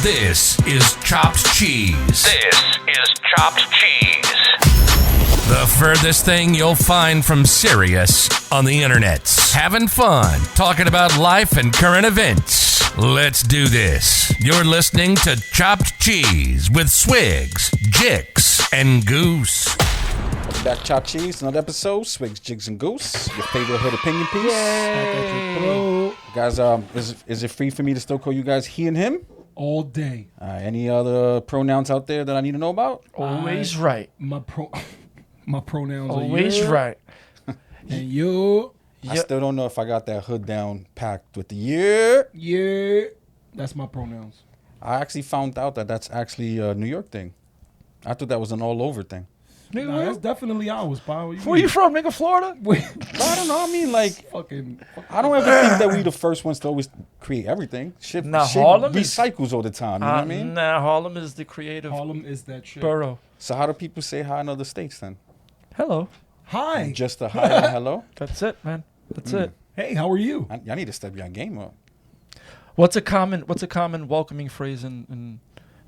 This is Chopt Cheese. This is Chopt Cheese. The furthest thing you'll find from serious on the internet. Having fun, talking about life and current events. Let's do this. You're listening to Chopt Cheese with Swigs, Jix, and Goose. Welcome back, Chopt Cheese. Another episode, Swigs, Jigs, and Goose. Your favorite hood opinion piece. Guys, is it free for me to still call you guys he and him? All day. Any other pronouns out there that I need to know about? Always right. My pronouns Always are you right. and you. I still don't know if I got that hood down packed with the year. Yeah. That's my pronouns. I actually found out that that's actually a New York thing. I thought that was an all over thing. Nah, that's definitely ours, pal. Where you from, nigga? Florida? I don't know. I mean, like, fucking I don't ever think that we the first ones to always create everything. Shit Harlem recycles all the time. You know what I mean? Nah, Harlem is the creative Harlem is that shit. borough. So how do people say hi in other states then? Hello. Hi. Just a hi and a hello? That's it, man. That's it. Hey, how are you? I need to step your game up. What's a common welcoming phrase in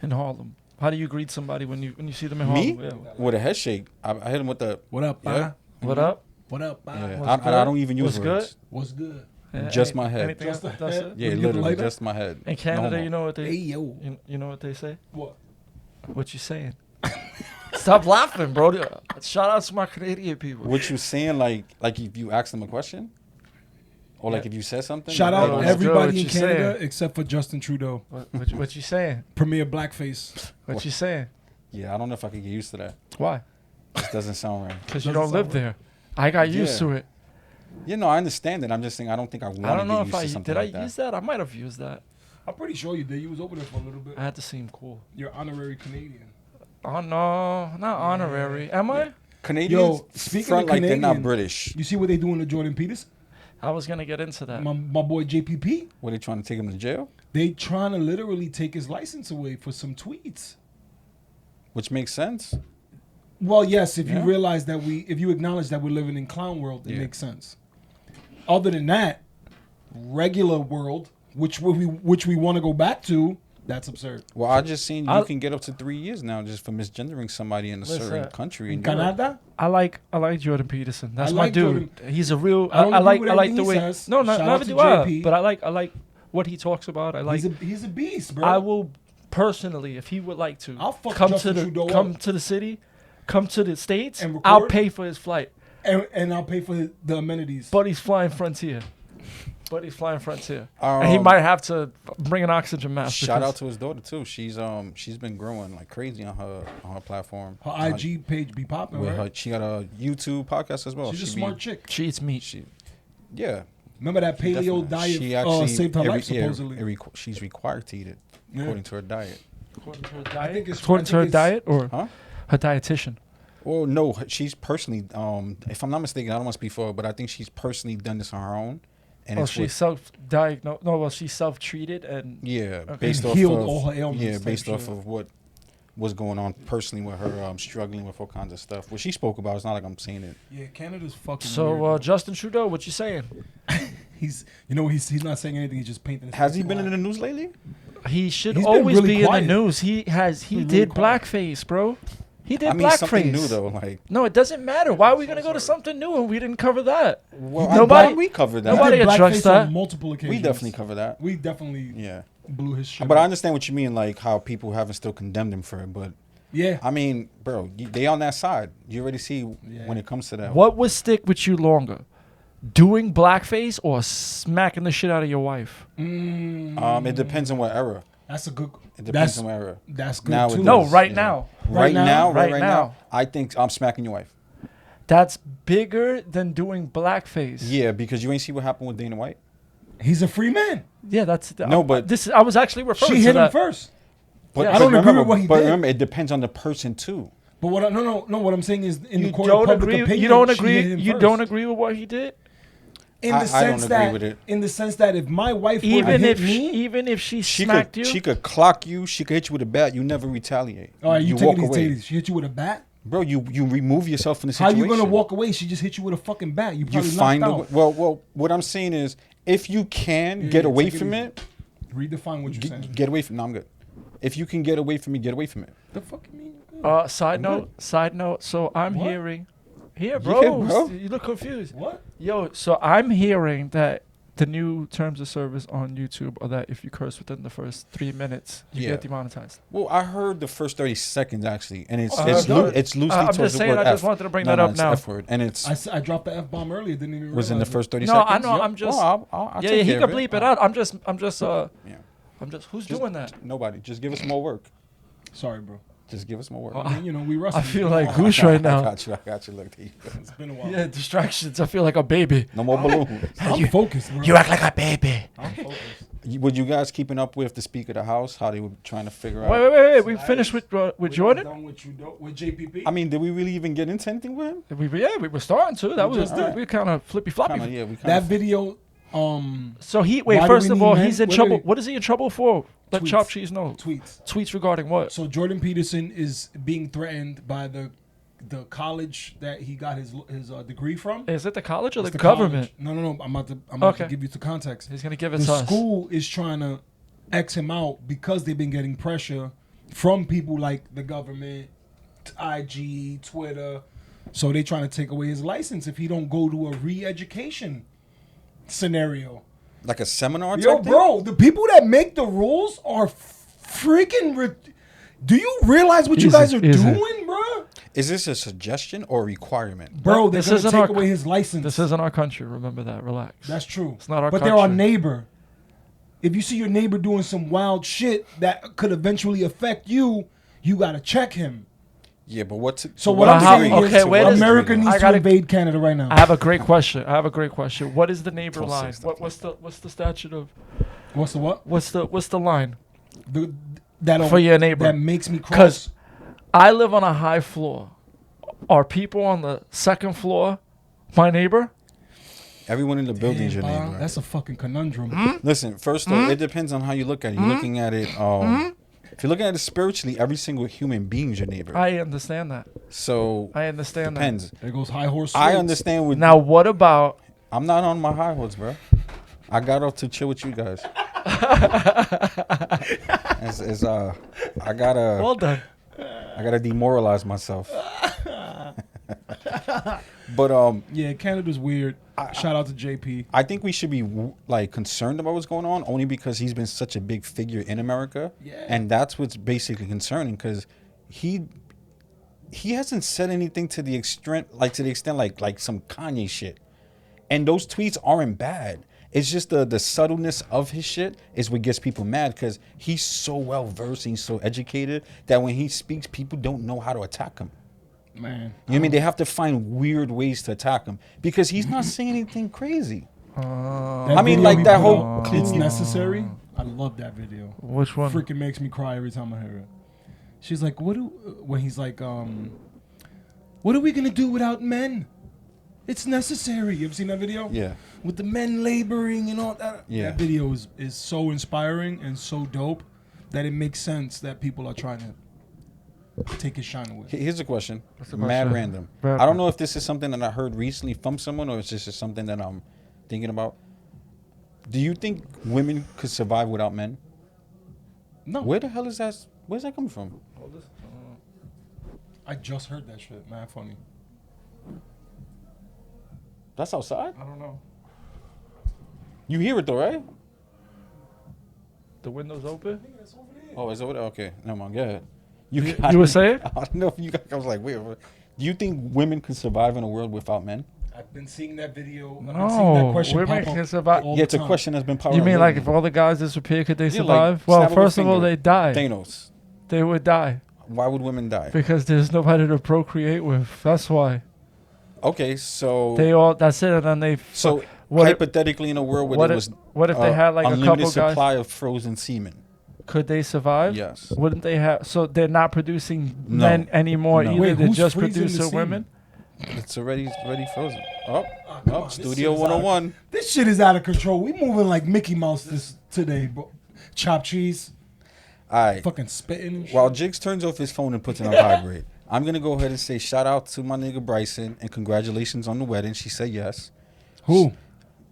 Harlem? How do you greet somebody when you see them in Me? Harlem? Yeah. With a head shake. I hit him with the... What up, Yeah. What up? What up, Yeah. What's I don't even use What's words. good? What's good? Yeah, Just my head. Anything Just else? the That's head? it? Yeah, When you get literally, lighter? just my head. In Canada, No you know what they Hey, yo. you know what they say? What? What you saying? Stop laughing, bro. Shout out to my Canadian people. What you saying, like if you ask them a question? Or like Yeah. if you said something? Shout like, out they don't- What everybody in you Canada saying? except for Justin Trudeau. What you saying? Premier blackface. What you saying? Yeah, I don't know if I could get used to that. Why? This doesn't sound right. Because you Doesn't don't live sound there. I got used Yeah. to it. You know, I understand it. I'm just saying I don't think I want I don't to know get if used I to something did. I like that. use that. I might have used that. I'm pretty sure you did. You was over there for a little bit. I had to seem cool. You're honorary Canadian. Oh no, not honorary. Am I? Canadians speaking front of like they're not Canadian, British. You see what they doing to Jordan Peterson? I was gonna get into that. My boy JPP. Were they trying to take him to jail? They trying to literally take his license away for some tweets. Which makes sense. Well, yes, if you Yeah. realize that if you acknowledge that we're living in clown world, it Yeah. makes sense. Other than that, regular world, which we want to go back to, that's absurd. Well, I just seen you I'll- can get up to 3 years now just for misgendering somebody in a Listen, certain country. In in Europe. Canada, I like Jordan Peterson. That's I my like dude. He's a real. I don't I agree like with I like everything the he way. says. No, Shout out never to do I. JP. But I like what he talks about. I like. he's a beast, bro. I will personally, if he would like to, I'll fuck come to Justin the Trudeau come up. to the city, come to the states. And I'll record? pay for his flight. and I'll pay for the amenities. But he's flying Frontier. And he Um, might have to bring an oxygen mask. Shout because- out to his daughter too. She's been growing like crazy on her platform. Her IG page be popping, With right? her, she got a YouTube podcast as well. She's a She smart be- chick. She eats meat. She, yeah. Remember that paleo definitely. diet saved her life, supposedly. She's required to eat it Yeah. according to her diet. According to her I diet? think it's According to her diet or Huh? her dietitian? Well, no, she's personally. If I'm not mistaken, I don't want to speak for her, but I think she's personally done this on her own. And Oh, it's she's with- self-diagnosed. No, well, she's self-treated and yeah, Okay. based And off healed of all her ailments yeah, type based off shit. of what was going on personally with her, struggling with all kinds of stuff. What she spoke about, it's not like I'm saying it. Yeah, Canada's fucking so weird. Justin Trudeau, what you saying? He's not saying anything. He's just painting. his Has face he been in black. the news lately? He should He's been always really be quiet. in the news. He been did really quiet. blackface, bro. He did I mean, something blackface. new though. Like, No, it doesn't matter. Why are we gonna go to something new and we didn't cover that? well, Nobody- we covered that. He nobody did addressed blackface that. on multiple occasions. We definitely covered that. We definitely Yeah, blew his shit. but I up. understand what you mean, like how people haven't still condemned him for it. But Yeah. I mean, bro, they on that side. You already see when it comes to that. What would stick with you longer? Doing blackface or smacking the shit out of your wife? It depends on what era. That's a good. It depends on what era. That's good Nowadays, too. No, right yeah. now. Right now, Right right now. now, I think I'm smacking your wife. That's bigger than doing blackface. Yeah, because you ain't see what happened with Dana White. He's a free man. Yeah, that's No, but- this. I was actually referring She to hit him that. first. But Yeah. I don't agree remember, with what he but did. remember, it depends on the person too. But what? No. What I'm saying is, in You the court of don't public agree. opinion, You don't she agree. hit him You first. don't agree with what he did. In the I don't sense agree that, with it. in the sense that if my wife were to Even hit if me, even if she She smacked could, you. she could clock you. She could hit you with a bat. You never retaliate. all right, you walk taking these away, titties. She hit you with a bat. bro. You remove yourself from the How situation. you gonna walk away? She just hit you with a fucking bat. You You probably find a knocked way. out. Well. What I'm saying is, if you can Yeah, get yeah, away take it from easy. it, Redefine what you're saying. get away from. No, I'm good. If you can get away from me, get away from it. The fuck you mean? Side note. So I'm What? hearing. Here, Yeah, bro. bro. You look confused. What? Yo, so I'm hearing that the new terms of service on YouTube are that if you curse within the first 3 minutes, you Yeah. get demonetized. Well, I heard the first 30 seconds actually, and it's no. it's loosely I'm towards just the saying. word I just F. wanted to bring No, that no, up it's now. F word, and it's I dropped the F-bomb earlier. Didn't even was in the realize it. first 30 No, seconds. I know. Yep. I'm just. I'll Yeah, take he care can of bleep it out. I'm just. Yeah. Who's Just- doing that? Nobody. Just give us more work. Sorry, bro. Just give us more work. I mean, you know, we rusty. I feel It's been a like while. Goosh right I now. got you. Look, there you go. It's been a while. Yeah, distractions. I feel like a baby. No more balloons. I'm focused, bro. You act like a baby. I'm focused. Would you guys keeping up with the Speaker of the House? How they were trying to figure out? Wait. We So finished that with We're Jordan. done with JPP. I mean, did we really even get into anything with him? We were starting to. That We was just did. we kind of flippy floppy. Kinda, yeah, we that kind video, So he Why do first we of need all, men? he's in What trouble. are they- What is he in trouble for? Let Tweets. Chopt Cheese know. tweets. Tweets regarding what? So Jordan Peterson is being threatened by the college that he got his degree from. Is it the college or It's the college. government? No. I'm about to Okay. give you the context. He's gonna give it The to us. school is trying to X him out because they've been getting pressure from people like the government, IG, Twitter. So they trying to take away his license if he don't go to a re-education scenario. like a seminar. Yo, type thing? bro, the people that make the rules are freaking. Do you realize what you Easy, guys are easy. doing, bro? Is this a suggestion or a requirement? Bro, they're This gonna isn't take our- away his license. This isn't our country. Remember that. Relax. That's true. It's not our But they're our country. neighbor. If you see your neighbor doing some wild shit that could eventually affect you, you gotta check him. Yeah, but what's So what Well, I'm how- saying okay, is, wait a America second. needs I to gotta- invade Canada right now. I have a great question. What is the neighbor Don't say line? stuff What's the statute of? What's the what? What's the line? That For your neighbor. That makes me cross. 'Cause I live on a high floor. Are people on the second floor my neighbor? everyone in the building's your Damn, neighbor? that's a fucking conundrum. Listen, first off, it depends on how you look at it. You're looking at it. If you're looking at it spiritually, every single human being's your neighbor. I understand that. So I understand depends. There goes high horse. I Sweets. understand. that. With Now, what about? I'm not on my high horse, bro. I got off to chill with you guys. I gotta. Well done. I gotta demoralize myself. But Yeah, Canada's weird. Shout out to JP. I think we should be like concerned about what's going on only because he's been such a big figure in America, Yeah. and that's what's basically concerning because he hasn't said anything to the extent like some Kanye shit, and those tweets aren't bad. It's just the subtleness of his shit is what gets people mad because he's so well versed and he's so educated that when he speaks, people don't know how to attack him. Man. You know what I mean? They have to find weird ways to attack him because he's not saying anything crazy. I mean, video like he that put whole out, clean- It's necessary. I love that video. Which one? Freaking makes me cry every time I hear it. She's like, when he's like, what are we gonna do without men? It's necessary. You ever seen that video? Yeah. With the men laboring and all that. Yeah. That video is so inspiring and so dope that it makes sense that people are trying to take his shine away. Here's a question. the Mad question? random. Random. I don't know if this is something that I heard recently from someone or it's just something that I'm thinking about. Do you think women could survive without men? No. Where the hell is that? Where's that coming from? I just heard that shit. Man, funny. That's outside? I don't know. You hear it though, right? The window's open. Oh, it's over there? Okay. Never mind. Go ahead. You were saying? I don't know if you guys, I was like, wait. Do you think women could survive in a world without men? I've been seeing that video. I've been seeing that No, question women pop up can survive. all Yeah, the it's a time. question that's been popping You up mean like lately. if all the guys disappear, could they Yeah, like, survive? Well, snap of a first of all, finger. they die. Thanos. They would die Why would women die? because there's nobody to procreate with. That's why Okay, so they all. That's it, and then they. so what if, hypothetically, in a world where what there if, was what if they had like a unlimited couple guys? supply of frozen semen, Could they survive? yes. Wouldn't they have? So they're not producing No. men anymore No. either. Wait, they're who's just freezing the producing semen? women. It's already frozen. Oh, come on, this Studio shit is out of- 101. This shit is out of control. We moving like Mickey Mouse today, bro. Chopped cheese, All right. fucking spitting. And shit. While Jigs turns off his phone and puts it on vibrate, I'm gonna go ahead and say shout out to my nigga Bryson and congratulations on the wedding. She said yes. Who?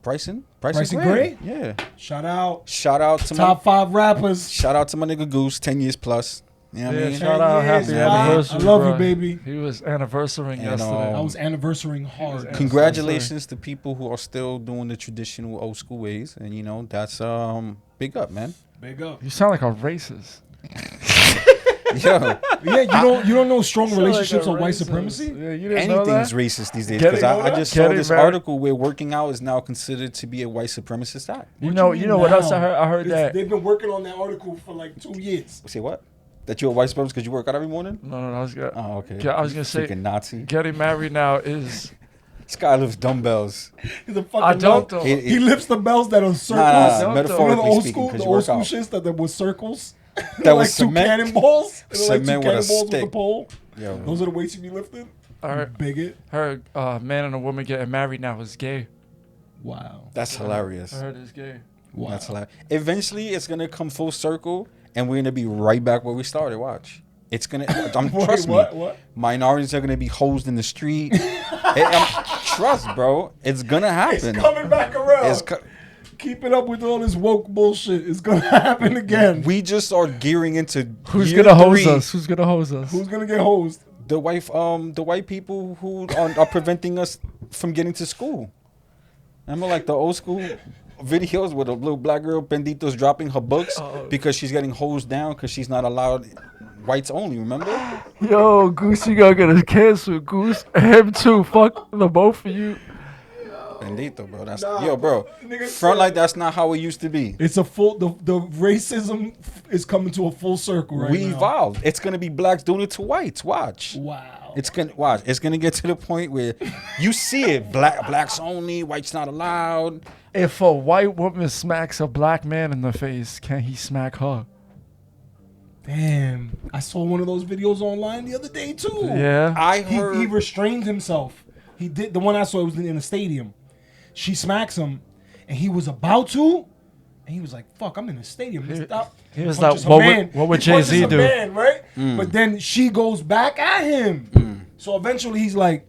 Bryson Bryson Gray? Yeah. Shout out. Shout out to Top 5 rappers. Shout out to my nigga Goose, 10 years plus. You know what I mean? shout out, 10 happy years, anniversary. I love bro. you, baby. He was anniversarying And, yesterday. I was anniversarying hard. Congratulations to people who are still doing the traditional old school ways, and you know that's big up, man. Big up. You sound like a racist. Yo, Yeah, you don't know strong Sound like relationships a or white racist. supremacy? Yeah, you didn't know that? anything's racist these days Getting- because I just saw Getting this married. article where working out is now considered to be a white supremacist act. You know what else I heard? I heard that. They've been working on that article for like 2 years. Say what? That you're a white supremacist because you work out every morning? No, I was gonna. Oh, okay. Yeah, I was gonna say Freaking Nazi. getting married now is. This guy lifts dumbbells. He's a fucking I don't nut. though. He lifts the bells that are circles. Nah, don't metaphorically You know the old speaking, school, because the you old work school out. shits that were circles. That like was two cement. cannonballs. They were like two Cement with a cannonballs with a stick. pole. Yo, Those are the weights you be lifting. I heard, Bigot. heard man and a woman getting married now is gay. Wow. that's hilarious. I heard it's gay. Wow. That's hilarious. Eventually, it's gonna come full circle, and we're gonna be right back where we started. Watch. It's gonna. Wait, Trust me. what? Minorities are gonna be hosed in the street. Trust, bro. It's gonna It's happen. coming back around. It's co- Keep it up with all this woke bullshit. It's gonna happen again. we just are gearing into Who's year gonna hose 3. us? Who's gonna hose us? Who's gonna get hosed? The white people who are preventing us from getting to school. Remember, like the old school videos with a little black girl, Bendito's dropping her books because she's getting hosed down because she's not allowed whites only. Remember? Yo, Goose, you gotta get us canceled, Goose. Him too. Fuck the both of you. Bendito, bro. That's Nah, yo, bro. nigga Front said- like that's not how it used to be. It's a full. The racism is coming to a full circle right We now. evolved. It's gonna be blacks doing it to whites. Watch. Wow. It's gonna watch. It's gonna get to the point where you see it. Blacks only. Whites not allowed. If a white woman smacks a black man in the face, can he smack her? Damn. I saw one of those videos online the other day too. Yeah. I He heard. restrained himself. He did the one I saw. It was in a stadium. She smacks him, and he was about to, and he was like, "Fuck, I'm in the stadium." Stop. he was Punches like, a what would- man. what would He punches Jay-Z a do? man, right? Mm. But then she goes back at him. So eventually he's like,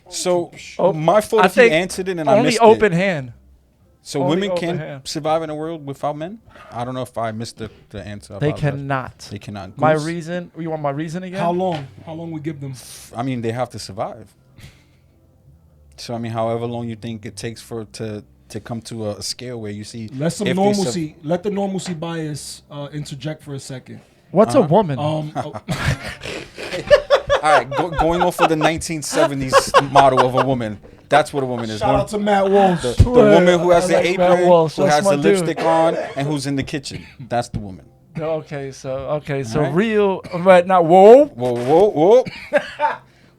So Oh, my fault I if you think answered it and I only missed open it. hand. So only women open can hand. survive in a world without men? I don't know if I missed the answer. I They apologize. cannot. They cannot. My Goose? reason. You want my reason again? "How long? How long we give them?" I mean, they have to survive. So I mean, however long you think it takes for to come to a scale where you see Let some if they normalcy. Let the normalcy bias interject for a second. What's a woman? All right, going off of the 1970s model of a woman. That's what a woman is. shout out to Matt Walsh. The woman who has I the like Matt apron, Walsh. who That's has my the dude. lipstick on, and who's in the kitchen. That's the woman. Okay, so Alright. real, but not whoa. Whoa.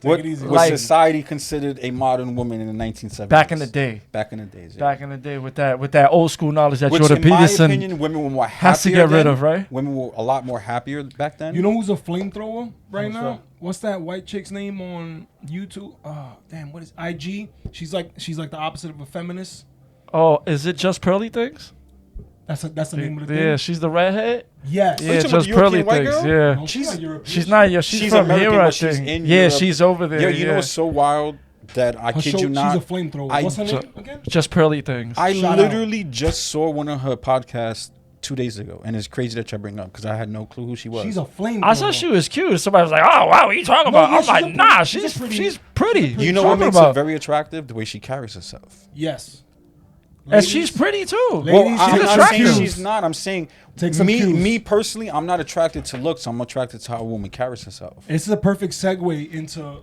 What it easy. was Like- society considered a modern woman in the 1970s? Back in the day. Back in the days. Yeah. Back in the day with that old school knowledge that Which, Jordan in my Peterson opinion, women were more happier has to get rid then. of, right? Women were a lot more happier back then. You know who's a flamethrower right Who's now? that? What's that white chick's name on YouTube? Oh, damn, what is IG? She's like the opposite of a feminist. Oh, is it just pearly things? That's the name of the thing. Yeah, she's the redhead. Yes. Yeah, talking about just the pearly European white things. girl? Yeah, No, she's not European. she's not. Yeah, she's, She's from American, here, I but she's think. in Yeah, Europe. she's over there. Yo, you know yeah. what's so wild that I Her kid show- you not. She's a flamethrower. I What's her ju- name again? Just pearly things. I Shout out. literally just saw one of her podcasts 2 days ago, and it's crazy that you bring up because I had no clue who she was. She's a flamethrower. I thought she was cute. Somebody was like, "Oh wow, what are you talking No, about?" yeah, I'm she's like, a "Nah, pretty- she's she's a pretty- she's pretty." You know what Talking makes about? her very attractive? The way she carries herself. Yes. And Ladies, she's pretty too. Ladies, Well, she's I'm not attractive. saying she's not. I'm saying Take some cues. me personally, I'm not attracted to looks. I'm attracted to how a woman carries herself. It's a perfect segue into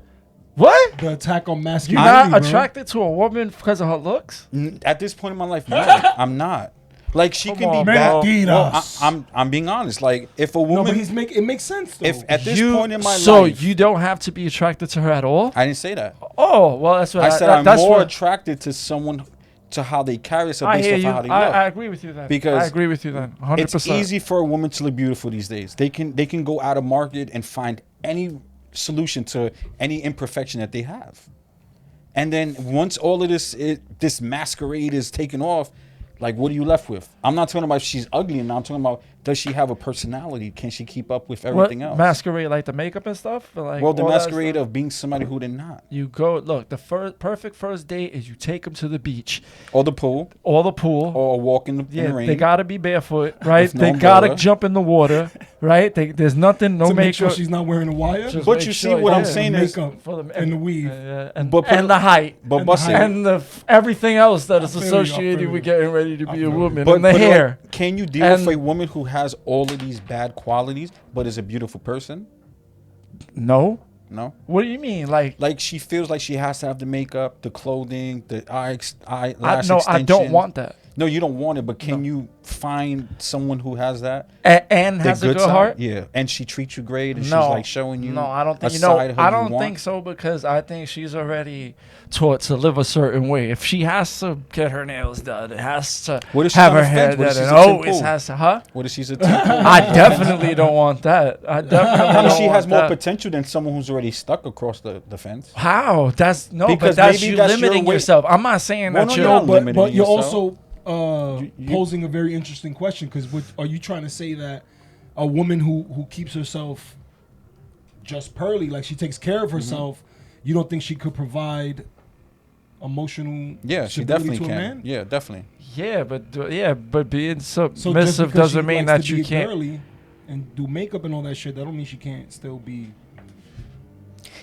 What? the attack on You're masculinity. not bro. attracted to a woman because of her looks? At this point in my life, no, I'm not. Like she Come can on, be bro. bad. Mentiras. I'm being honest. Like if a No, woman, but it makes sense though. if at this point in my so life, you don't have to be attracted to her at all? I didn't say that. Oh, well, that's what I said I'm that's more what, attracted to someone to how they carry themselves I based hear off you. how they look. I agree with you then. Because I agree with you then. 100%. It's easy for a woman to look beautiful these days. They can go out of market and find any solution to any imperfection that they have. And then once all of this masquerade is taken off, Like, what are you left with? I'm not talking about if she's ugly, and I'm talking about does she have a personality? Can she keep up with everything else? Masquerade, like the makeup and stuff? Or like Well, the all that masquerade stuff? of being somebody who did not. You go, look, the perfect first date is you take them to the beach Or the pool. or the pool. Or walk in the rain. They gotta be barefoot, right? With no They gotta umbrella. jump in the water, right? There's nothing, no to make sure makeup. she's not wearing a wire. Just But make you see sure, what I'm yeah. saying is, makeup For the and the weave. and But the height, but busting. and everything else that is I feel you, I associated feel with you. getting ready to be a feel you. woman, But and the like, hair. can you deal with And- a woman who has all of these bad qualities, but is a beautiful person? No, No. what do you mean? Like She feels like she has to have the makeup, the clothing, the eyelash I don't extensions. want that. No, you don't want it, but can you find someone who has that? And The has a good side? heart. Yeah, and she treats you great, and No, she's like showing you. No, I don't think a you know. side of her I you don't want. think so because I think she's already taught to live a certain way. If she has to get her nails done, it has to What if she's have on her the hair fence? What if done, she's and a Tim always Pool? has to. Huh? What if she's a temple? I definitely don't want that. I definitely. I mean, don't she want has more that. potential than someone who's already stuck across the fence. How? That's no, Because but that's maybe you that's your limiting way- yourself. I'm not saying Well, that no, you're. you're not but limiting you're yourself. also You- posing a very interesting question because are you trying to say that a woman who keeps herself just pearly, like she takes care Mm-hmm. of herself, you don't think she could provide emotional Yeah, she stability definitely to a can. man? Yeah, definitely. but being So just submissive because doesn't she mean likes that to you be can't. girly and do makeup and all that shit, that don't mean she can't still be.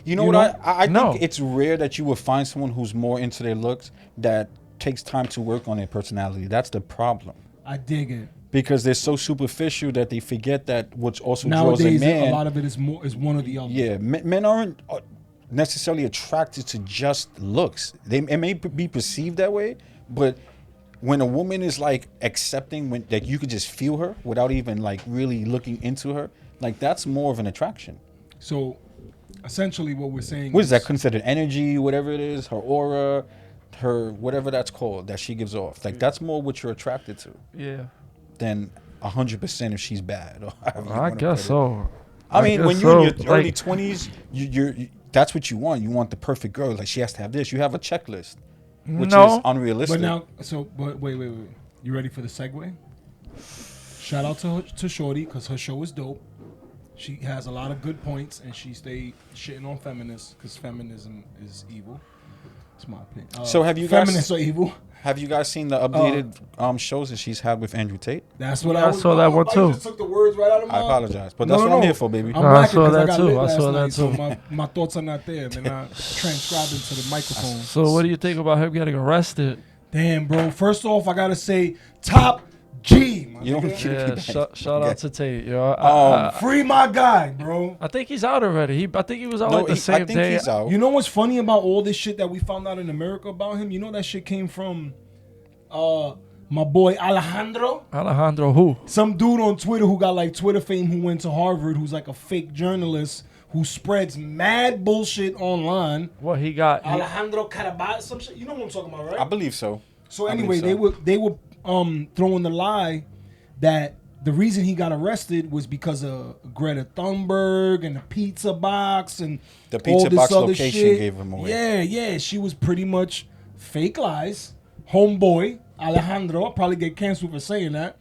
You know You what? know? I No. think it's rare that you will find someone who's more into their looks that takes time to work on their personality. That's the problem. I dig it. Because they're so superficial that they forget that what's also Nowadays, draws a man. a lot of it is one or the other. Yeah, men aren't necessarily attracted to just looks. It may be perceived that way, but when a woman is like accepting, when like you could just feel her without even like really looking into her, like that's more of an attraction. So, essentially, what we're saying What is that considered? Energy, whatever it is, her aura, her whatever that's called that she gives off. Like that's more what you're attracted to Yeah, than 100% if she's bad. Or however you I wanna put guess it. so. I mean, guess when you're in so. your early Like- 20s, you that's what you want. You want the perfect girl. Like she has to have this. You have a checklist, which No. is unrealistic. But now, but wait. You ready for the segue? Shout out to Shorty because her show is dope. She has a lot of good points and she stayed shitting on feminists because feminism is evil. It's my opinion. So have you guys- feminists are evil? Have you guys seen the updated shows that she's had with Andrew Tate? That's what Yeah, I was saw that one You too. just took the words right out of my I apologize, but No, that's no, what I'm no. here for, baby. I'm I lacking saw 'cause that got too. lit I last saw night, that so too. my thoughts are not there. They're not transcribed into the microphone. So what do you think about him getting arrested? Damn, bro. First off, I gotta say, top G. My You don't nigga. keep Yeah, that. shout out to Tate. Yo, Free my guy, bro. I think he's out already. I think he was out No, like the I same think day. he's out. You know what's funny about all this shit that we found out in America about him? You know that shit came from my boy Alejandro, Alejandro, who? some dude on Twitter who got like Twitter fame who went to Harvard, who's like a fake journalist who spreads mad bullshit online. What he got? Alejandro Carabat, some shit. You know what I'm talking about, right? I believe so. So I anyway, believe so. they were throwing the lie that the reason he got arrested was because of Greta Thunberg and the pizza box and The all pizza this box other location shit. gave him away. Yeah, she was pretty much fake lies. Homeboy Alejandro, I'll probably get canceled for saying that.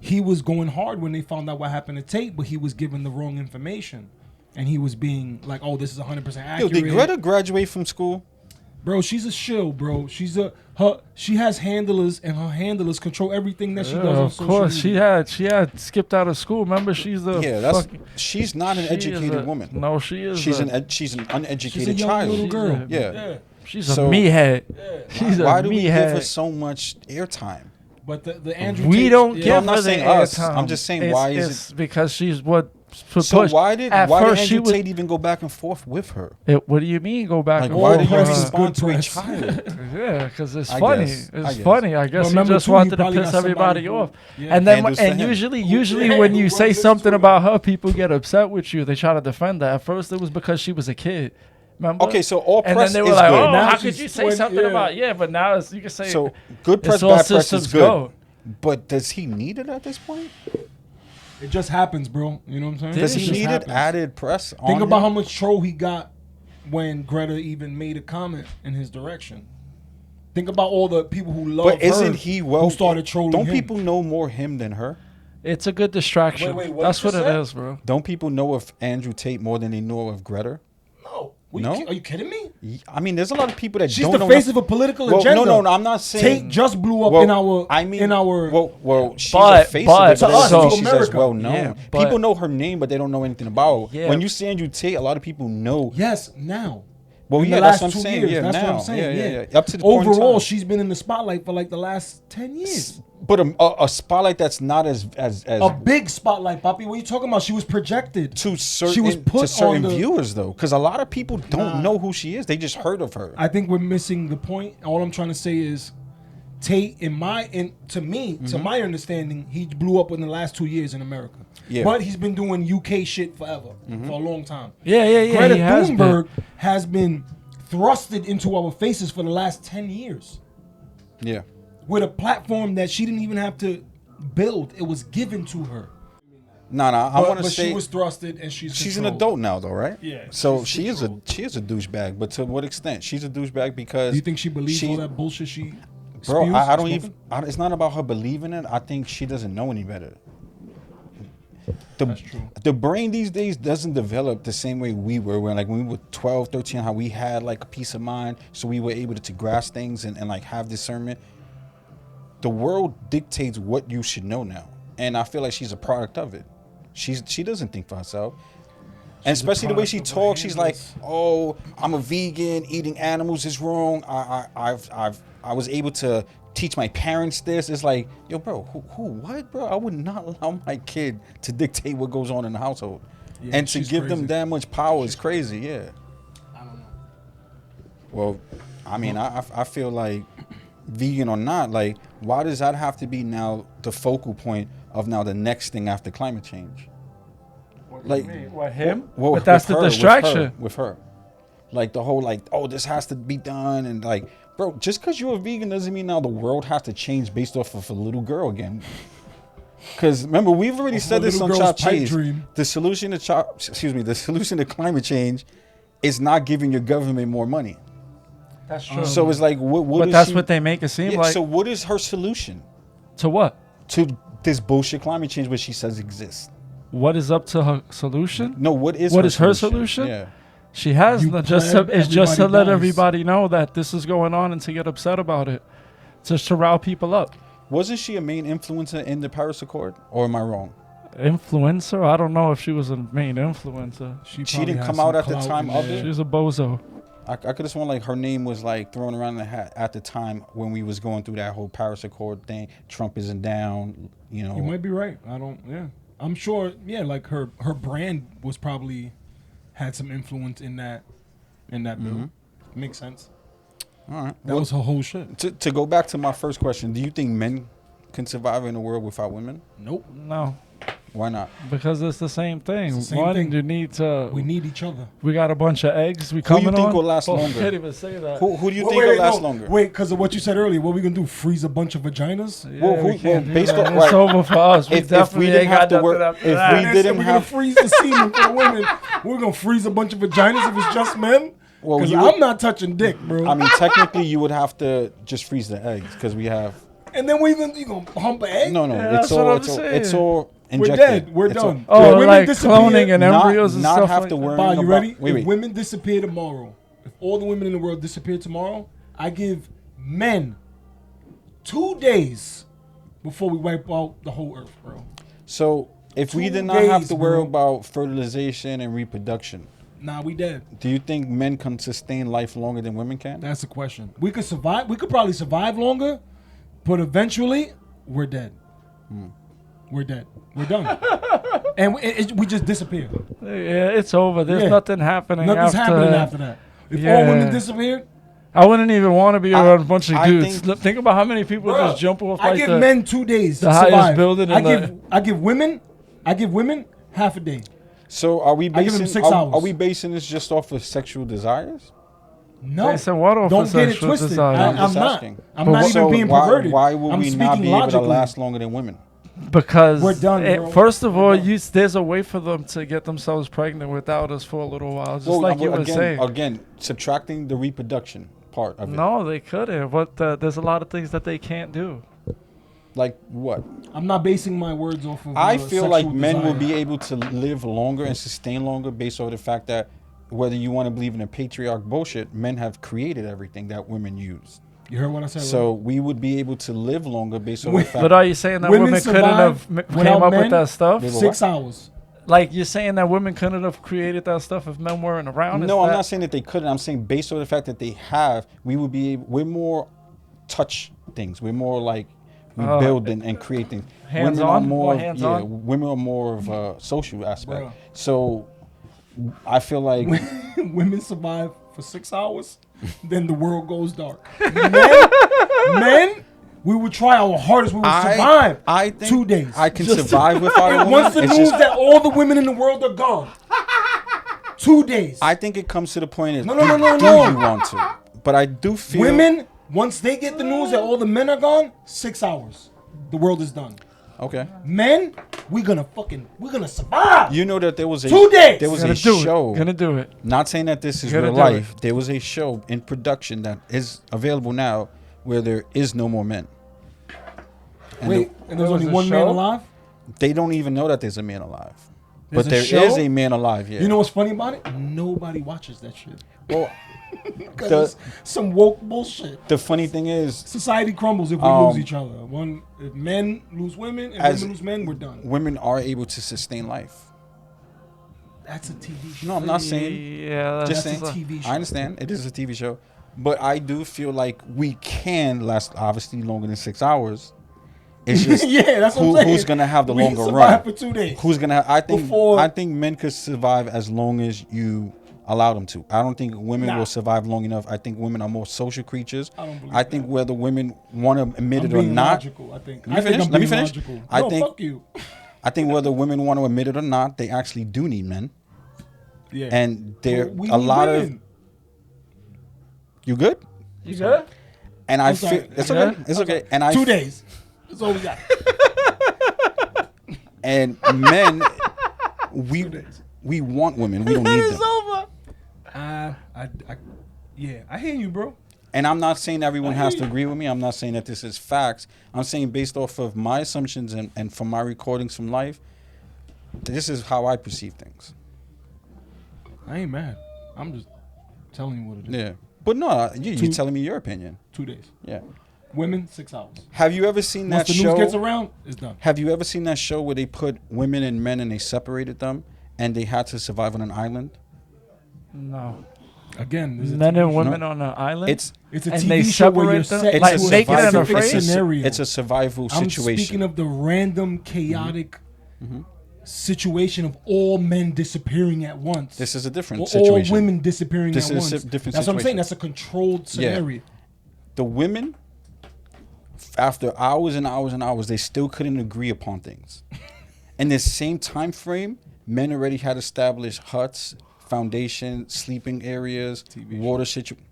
He was going hard when they found out what happened to Tate, but he was given the wrong information, and he was being like, "Oh, this is 100% Yo, accurate." did Greta graduate from school? Bro, she's a shill, bro. She has handlers, and her handlers control everything that she does on of social course, media. she had skipped out of school. Remember, she's the She's not an she is educated a- woman. No, she is. She's a, an She's a uneducated young child. little girl. Yeah. She's a So- meathead. She's Why a do we give her meathead. so much airtime? But the Andrew We Tate, don't yeah. give I'm not her the saying us. airtime. I'm just saying, It's- why is it's because she's what push. So why did At first she Andrew was. Tate even go back and forth with her? What do you mean go back Like, and why forth? did you press with is her? respond to a press. child? Yeah, because it's I funny. guess. I It's guess. funny. I guess But he remember, just too, wanted he to probably piss got somebody everybody who- off. yeah. And then, Handles to and him. usually Yeah, when who you runs say his something Twitter. about her, people get upset with you. They try to defend that. At first, it was because she was a kid. Remember? Okay, so all and press then they were is like, good. "Oh, Now how could she's you say 20, something yeah. about?" Yeah, but now you can say So good it's press, all bad press is systems good. go. But does he need it at this point? It just happens, bro. You know what I'm saying? Does It he just need it happens. added press on Think about how him? much troll he got when Greta even made a comment in his direction. Think about all the people who love But her. isn't he who started trolling Don't him. people know more him than her? It's a good distraction. Wait, what That's you what it said? is, bro. Don't people know of Andrew Tate more than they know of Greta? No. No? Are you kidding me? I mean, there's a lot of people that She's don't the know face enough- of a political Well, agenda. No, I'm not saying. Tate just blew up Well, in our. I mean, in our. well, she's But- a face but- of it, but to us, doesn't mean to she's as America. well known. Yeah, but- People know her name, but they don't know anything about her. Yeah. When you say Andrew Tate, a lot of people know. Yes, now. Well, In yeah, the that's last what I'm 2 saying. years, Yeah, that's now. what I'm saying. Yeah. Up to the point in Overall, time. she's been in the spotlight for like the last 10 years. But a spotlight that's not as A big spotlight, Papi. What are you talking about? She was projected. to certain She was put to certain on the- viewers though, because a lot of people don't Nah. know who she is. They just heard of her. I think we're missing the point. All I'm trying to say is Tate, to my understanding, he blew up in the last 2 years in America. Yeah. But he's been doing UK shit forever, for a long time. Yeah. Greta he has Thunberg been. has been thrusted into our faces for the last 10 years Yeah. with a platform that she didn't even have to build. It was given to her. No. I want to But say she was thrusted and she's she's an controlled. adult now, though, right? Yeah, So she's she is a controlled. douchebag, but to what extent? She's a douchebag because Do you think she believes all that bullshit she Bro, spews? I don't Spoken? even. It's not about her believing it. I think she doesn't know any better. That's true. The brain these days doesn't develop the same way we were when we were 12, 13, how we had like a peace of mind, so we were able to grasp things and like have discernment. The world dictates what you should know now, and I feel like she's a product of it. She doesn't think for herself. And especially the way she product of talks, her she's like, handlers. "Oh, I'm a vegan. Eating animals is wrong. I was able to teach my parents this." It's like, yo, bro, what, bro? I would not allow my kid to dictate what goes on in the household, Yeah, and to she's give them crazy. that much power is crazy. Yeah. I don't know. Well, I mean, I feel like vegan or not, like, why does that have to be now the focal point of now the next thing after climate change? Like, What, him? well, But that's with the her, distraction. with her. Like the whole like, oh, this has to be done, and like, bro, just because you're a vegan doesn't mean now the world has to change based off of a little girl again. Because remember, we've already said this on little girl's Chopt pipe Cheese. dream. The solution to climate change is not giving your government more money. That's true. So it's like, what but is that's she- what they make it seem Yeah, like. so what is her solution To what? to this bullshit climate change which she says exists? What is up to her solution? No, what is What her is her solution? solution? Yeah. She has You no, just plan, to, it's just to everybody let dies. everybody know that this is going on and to get upset about it, just to rile people up. Wasn't she a main influencer in the Paris Accord, or am I wrong? Influencer? I don't know if she was a main influencer. She probably didn't has come some out at the clout time in of there. it? She's a bozo. I could have sworn like her name was like thrown around in the hat at the time when we was going through that whole Paris Accord thing. Trump isn't down, you know. You might be right. I don't. Yeah, I'm sure. Yeah, like her brand was probably had some influence in that bill. Makes sense. All right. That was her whole shit. To go back to my first question, do you think men can survive in a world without women? Nope. No, Why not? because it's the same thing. It's the same One, thing. you need to. We need each other. We got a bunch of eggs. We Who you coming think on. will last Oh, longer? I can't even say that. Who do you think will last longer? Wait, because of what you said earlier. What we gonna do? Freeze a bunch of vaginas? Yeah, Well, we can't do based that. on- It's right. over for us. We If we definitely didn't ain't have got to nothing work- after if that. we And then didn't we're have- gonna freeze the semen for the women. We're gonna freeze a bunch of vaginas if it's just men. Well, Because you would- I'm not touching dick, bro. I mean, technically, you would have to just freeze the eggs because we have. and then you gonna hump an egg? No, Yeah, it's that's what all I'm it's all saying. it's all We're injected. dead. We're It's all- done. Oh, Women like disappear. cloning and embryos and not stuff have like to that. worry Bob, you about. ready? Wait. If women disappear tomorrow, if all the women in the world disappear tomorrow, I give men 2 days before we wipe out the whole earth, bro. So if we 2 did not have days, to worry bro. about fertilization and reproduction, Nah, we dead. do you think men can sustain life longer than women can? That's the question. We could survive. We could probably survive longer, but eventually, we're dead. We're dead. We're done. And we just disappear. Yeah, it's over. There's Yeah. nothing happening Nothing's after happening that. after that. If all Yeah. women disappeared, I wouldn't even want to be around a bunch of I dudes. think- Think about how many people Bruh, just jump off I like give the, men 2 days the to highest survive. building in I give women half a day. So are we I give them basing 6 are, hours. are we basing this just off of sexual desires? No, Based on what off don't of get it sexual twisted. desire? I'm I'm just not. asking. I'm not So even being why, perverted. Why would I'm we not speaking be able to logically. last longer than women? Because We're done, bro. First of We're all, done. there's a way for them to get themselves pregnant without us for a little while, just Well, like you were again, saying. again, subtracting the reproduction part of it. No, they couldn't. But there's a lot of things that they can't do. Like what? I'm not basing my words off of. I feel like men will desire. be able to live longer and sustain longer based on the fact that whether you want to believe in a patriarch bullshit, men have created everything that women use. You heard what I said? So we would be able to live longer based on the fact. But are you saying that Women women couldn't survive have came without up men? with that stuff? They will 6 hours. Like you're saying that women couldn't have created that stuff if men weren't around? Is No, I'm that- not saying that they couldn't. I'm saying based on the fact that they have, we would be able, we're more touch things. We're more like we build and create things. Hands Women are on? More more, hands yeah, on? women are more of a social aspect. Bruh. So I feel like Women survive for 6 hours, then the world goes dark. Men, we would try our hardest. We would survive. I think 2 days. I can survive without a And woman. once the It's news just- that all the women in the world are gone. 2 days. I think it comes to the point of No, do no. you want to? But I do feel Women, once they get the news that all the men are gone, 6 hours. The world is done. okay. Men, we're gonna survive. You know that there was a 2 days. there was Gonna a do show. it. Gonna do it. Not saying that this is Gonna real do life. There was a show in production that is available now where there is no more men. And Wait, and there's There was only a one man show? alive? they don't even know that there's a man alive. There's But a there show? is a man alive, yeah. You know what's funny about it? Nobody watches that shit. well, Because The- it's some woke bullshit. the funny thing is Society crumbles if we lose each other. If men lose women and As- women lose men, we're done. women are able to sustain life. That's a TV show. No, I'm not saying Yeah, that's just that's saying. a TV show. I understand it is a TV show, but I do feel like we can last obviously longer than 6 hours. It's just Yeah, that's what I'm saying. who's gonna have the We longer survive run? for 2 days. Who's gonna? I think. Before- I think men could survive as long as you allow them to. I don't think women Nah. will survive long enough. I think women are more social creatures. I don't believe I think that. whether women want to admit I'm it or being not. logical, I think. Let me I think finish. I'm Let me being finish. logical. I No, think- fuck you. I think whether women want to admit it or not, they actually do need men. Yeah. And there We a need lot of. women. You good? You good? And I I'm sorry. feel it's Yeah? okay. It's okay. And I 2 days. That's all we got. and men, we want women. We don't need them. Yeah, I hear you, bro. And I'm not saying everyone I has hear to you. agree with me. I'm not saying that this is facts. I'm saying based off of my assumptions and from my recordings from life, this is how I perceive things. I ain't mad. I'm just telling you what it is. Yeah. But no, you're Two- telling me your opinion. 2 days. Yeah. Women, 6 hours. Have you ever seen Once that the news gets show? around, it's done. Have you ever seen that show where they put women and men and they separated them and they had to survive on an island? No. Again, this is a Men TV and show. women on an island. It's It's a and TV they show where you're separate them? set Like to a naked and specific afraid? scenario. It's a survival I'm situation. speaking of the random, chaotic Mm-hmm. situation of all men disappearing at once. This is a different or situation. all women disappearing This at is a once. different That's what I'm saying. situation. That's a controlled scenario. The women, after hours and hours and hours, they still couldn't agree upon things. In the same time frame, men already had established huts, foundation, sleeping areas, water situation.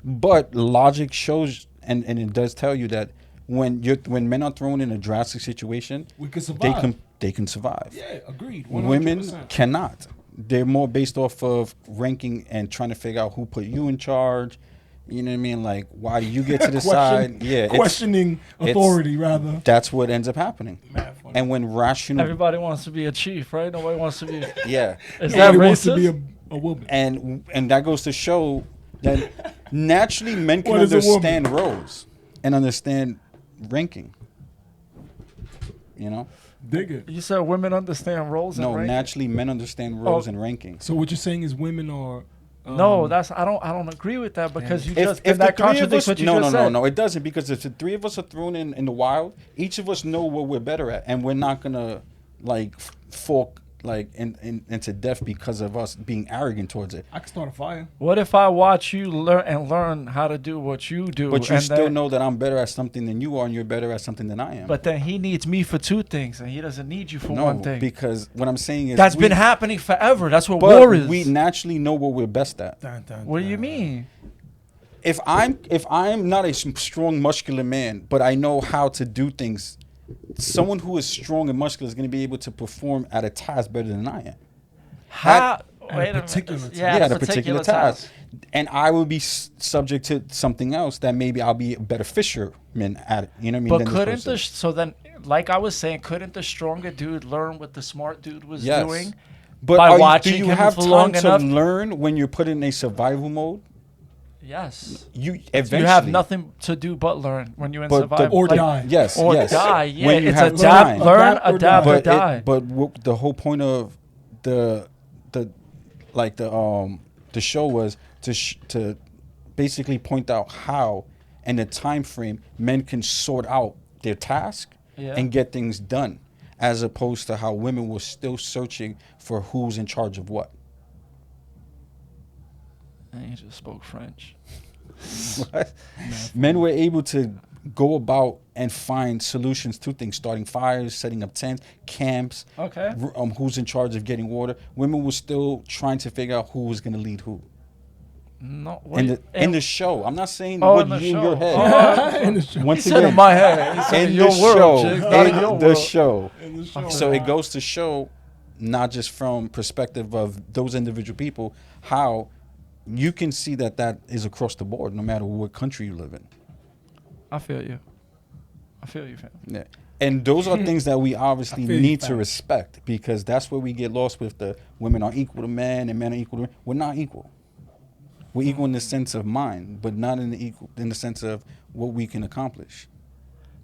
But logic shows, and it does tell you that when men are thrown in a drastic situation, We could survive. they can survive. Yeah, agreed. 100%. Women cannot. They're more based off of ranking and trying to figure out who put you in charge. You know what I mean? Like, why do you get to decide? Yeah, questioning authority, rather. That's what ends up happening. Mad funny. And when rational, Everybody wants to be a chief, right? Nobody wants to be. yeah, Is that Nobody wants to be racist? a woman. and that goes to show that naturally men can What is a woman? understand roles and understand ranking. You know, Dig it. You said women understand roles no, and ranking? naturally men understand roles Oh. and ranking. So what you're saying is women are. No, that's I don't agree with that because you just If that the three of contradicts us, what you no, just no, said. no, it doesn't, because if the three of us are thrown in the wild, each of us know what we're better at, and we're not gonna like fall like into death because of us being arrogant towards it. I can start a fire. What if I watch you learn how to do what you do, But you and still then, know that I'm better at something than you are, and you're better at something than I am. But then he needs me for two things, and he doesn't need you for no, one thing. because what I'm saying is That's been happening forever. That's what But war is. we naturally know what we're best at. What do you mean? If I'm not a strong muscular man, but I know how to do things, someone who is strong and muscular is going to be able to perform at a task better than I am. How? Wait a minute. particular task. Yeah, at a particular task. And I will be subject to something else that maybe I'll be a better fisherman at it. You know what I mean? But than this couldn't person. so then, like I was saying, couldn't the stronger dude learn what the smart dude was Yes. doing? But by do watching you him have for time long to enough? learn when you're put in a survival mode? Yes. You eventually You have nothing to do but learn when you're in survival. Or Like, die. Yes, Or yes. die. Yeah, When you it's have adapt, time. learn, Adapt or adapt, die. or die. But the whole point of the show was to basically point out how in a time frame men can sort out their task Yeah. and get things done, as opposed to how women were still searching for who's in charge of what. And he just spoke French. Men were able to go about and find solutions to things, starting fires, setting up tents, camps, Okay. who's in charge of getting water. Women were still trying to figure out who was going to lead who. No. In the show, I'm not saying Oh, what in the you in show. your head. Oh, In the show. Once he said again, in my head. He said in in the your world, show, Jake, not in your in the world. show. In the show. So it goes to show, not just from perspective of those individual people, how you can see that is across the board, no matter what country you live in. I feel you. I feel you, fam. Yeah. And those are things that we obviously I feel you, need to fam. respect, because that's where we get lost with the women are equal to men and men are equal to women. We're not equal. We're equal in the sense of mind, but not in the sense of what we can accomplish.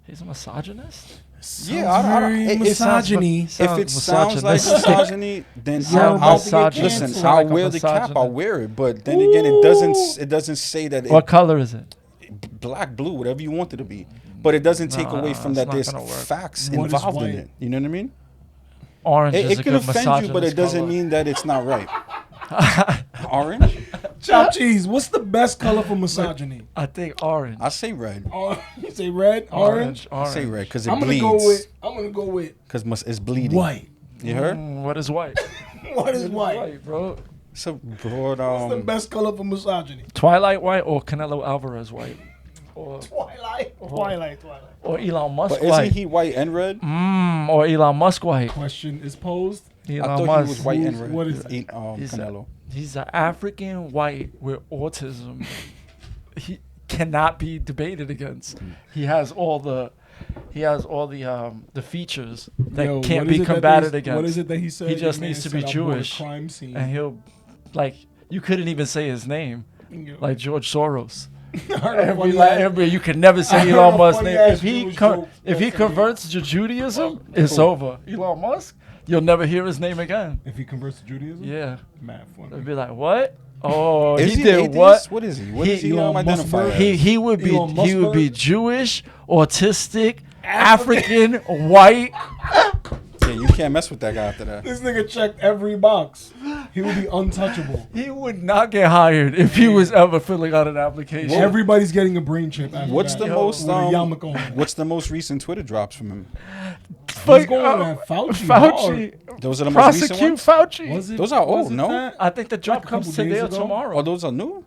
He's a misogynist? Very misogyny. If it sounds like misogynistic. misogyny, then Sounds I'll misogynist. listen. Sounds I'll like a wear the cap. I'll misogynist. wear it. But then again, it doesn't say that What color is it? black, blue, whatever you want it to be. But it doesn't take Nah, away from it's that not there's gonna work. facts What is involved in white? it. You know what I mean? Orange is It a can good offend you, but it doesn't color. mean that it's not right. Orange? Chopped cheese. What's the best color for misogyny? I think orange. I say red. You say red, orange. I say red because it I'm gonna bleeds. go with Because it's bleeding. white. You heard? What is white? What is white? bro? It's a broad. What's the best color for misogyny? Twilight white or Canelo Alvarez white? Or Twilight. or Elon Musk But isn't white? he white and red? Or Elon Musk white? Question is posed. I Elon thought Musk. he was white and red. What is He- He's Canelo. He's an African white with autism. He cannot be debated against. He has all the features that Yo, can't what is be it that combated they- against. What is it that he said? He just Your needs to man be said, "I bought a Jewish, crime scene." and he'll like you couldn't even say his name, Yo. like George Soros. I heard a funny Every you can never I say heard Elon a Musk's funny name. ass If he Jewish joke. if he That's converts to Judaism, it's over. Elon Musk, you'll never hear his name again. If he converts to Judaism, Yeah, mad they'll funny. be like, what? Oh, Is he he did atheist? what? What is he? What He- is he Elon identify Musk as? He would be Elon he would be Muskberg? Jewish, autistic, African, white. Yeah, you can't mess with that guy after that. This nigga checked every box. He would be untouchable. He would not get hired if he was ever filling out an application. Everybody's getting a brain chip after What's that. the most With a yarmulke on it. what's the most recent Twitter drops from him? He's going at Fauci. Fauci, Those are the most recent prosecute ones. Fauci. Was it, Those are was old, it no? that? I think the drop Like a comes couple today or days ago? tomorrow. Oh, those are new.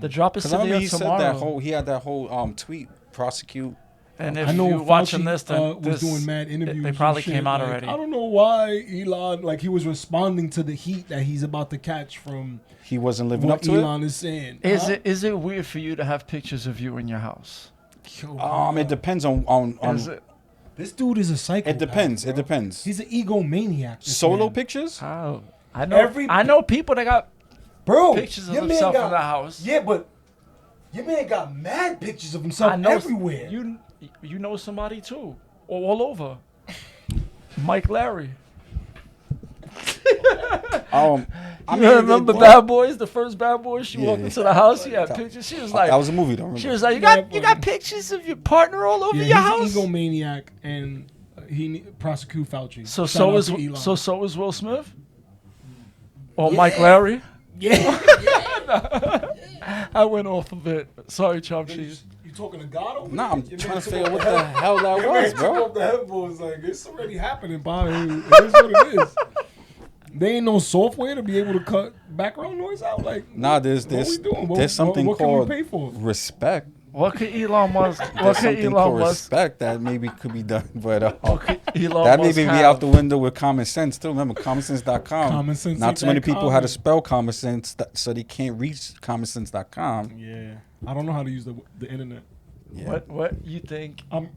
The drop is Because I today remember or he said tomorrow. that whole. He had that whole tweet prosecute. And if I know you're watching Fauci, this, then was this, doing mad interviews. They probably and shit. came out Like, already. I don't know why Elon, like he was responding to the heat that he's about to catch from He wasn't living up what to Elon is saying. Is it weird for you to have pictures of you in your house? Yo, it depends on. Is it this dude is a psychopath. It depends. bro. It depends. He's an egomaniac. this Solo man. pictures. how? I know. Every- I know people that got Bro, pictures of your man himself got- in the house. Yeah, but your man got mad pictures of himself I know everywhere. You know somebody too, all over. Mike Larry. I You mean, remember they- Bad Boys? The first Bad Boys. She Yeah. walked into the house. She had pictures. She was like, that was a movie, though. she Remember? was like, Yeah, you got pictures of your partner all over Yeah, your he's house. an egomaniac, and he prosecute Fauci. So Shout out is to Elon. so is Will Smith or Mike Larry. yeah. I went off of it. Sorry, Chopt cheese. You talking to God? Over Nah, there? I'm Your trying man to took figure out off what the the head- hell that Your man was, took bro. off the headphones. Like it's already happening, Bob. It is what it is. There ain't no software to be able to cut background noise out. Like Nah, there's what we doing? What something can we called pay for? respect. What could Elon Musk? What There's could something Elon for Musk? respect that maybe could be done, but What could Elon that Musk maybe be have? out the window with common sense too. Remember, commonsense.com. Common sense Not ain't too many that people how to common. spell common sense, so they can't reach commonsense.com. Yeah, I don't know how to use the internet. Yeah. What you think? I'm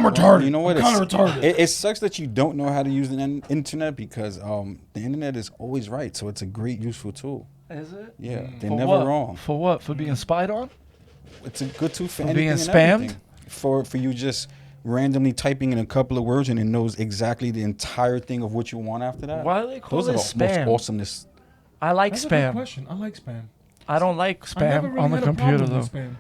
retarded. You know what? I'm kind of retarded. It sucks that you don't know how to use the internet because the internet is always right. So it's a great, useful tool. Is it? Yeah, they're For never what? wrong. For what? For being spied on? It's a good tool for For anything being and spammed? everything. For you just randomly typing in a couple of words and it knows exactly the entire thing of what you want after that. Why do they call Those it are the spam? most awesomeness. I like That's a good spam. question. I like spam. I don't like I never spam really on the had a computer problem though. with spam.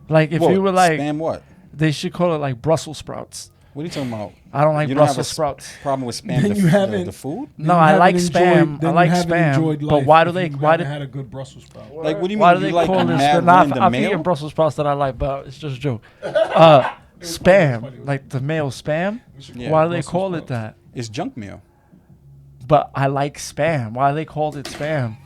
Like if Whoa, you were like, spam what? they should call it like Brussels sprouts. What are you talking about? I don't like You don't have a Brussels sprouts. Problem with spam? Then the, you the- haven't- the food? Then No, you I haven't like enjoyed- spam. then I you like haven't spam. enjoyed But life why do if they? you Why haven't do? had a good Brussels sprout? Like, what do you Why mean? do You they like call this? mad Not, random I'm mail? thinking Brussels sprouts that I like, but it's just a joke. Spam, like the mail spam. Yeah. Why do they Brussels call it sprouts. that? It's junk mail. But I like spam. Why do they called it spam?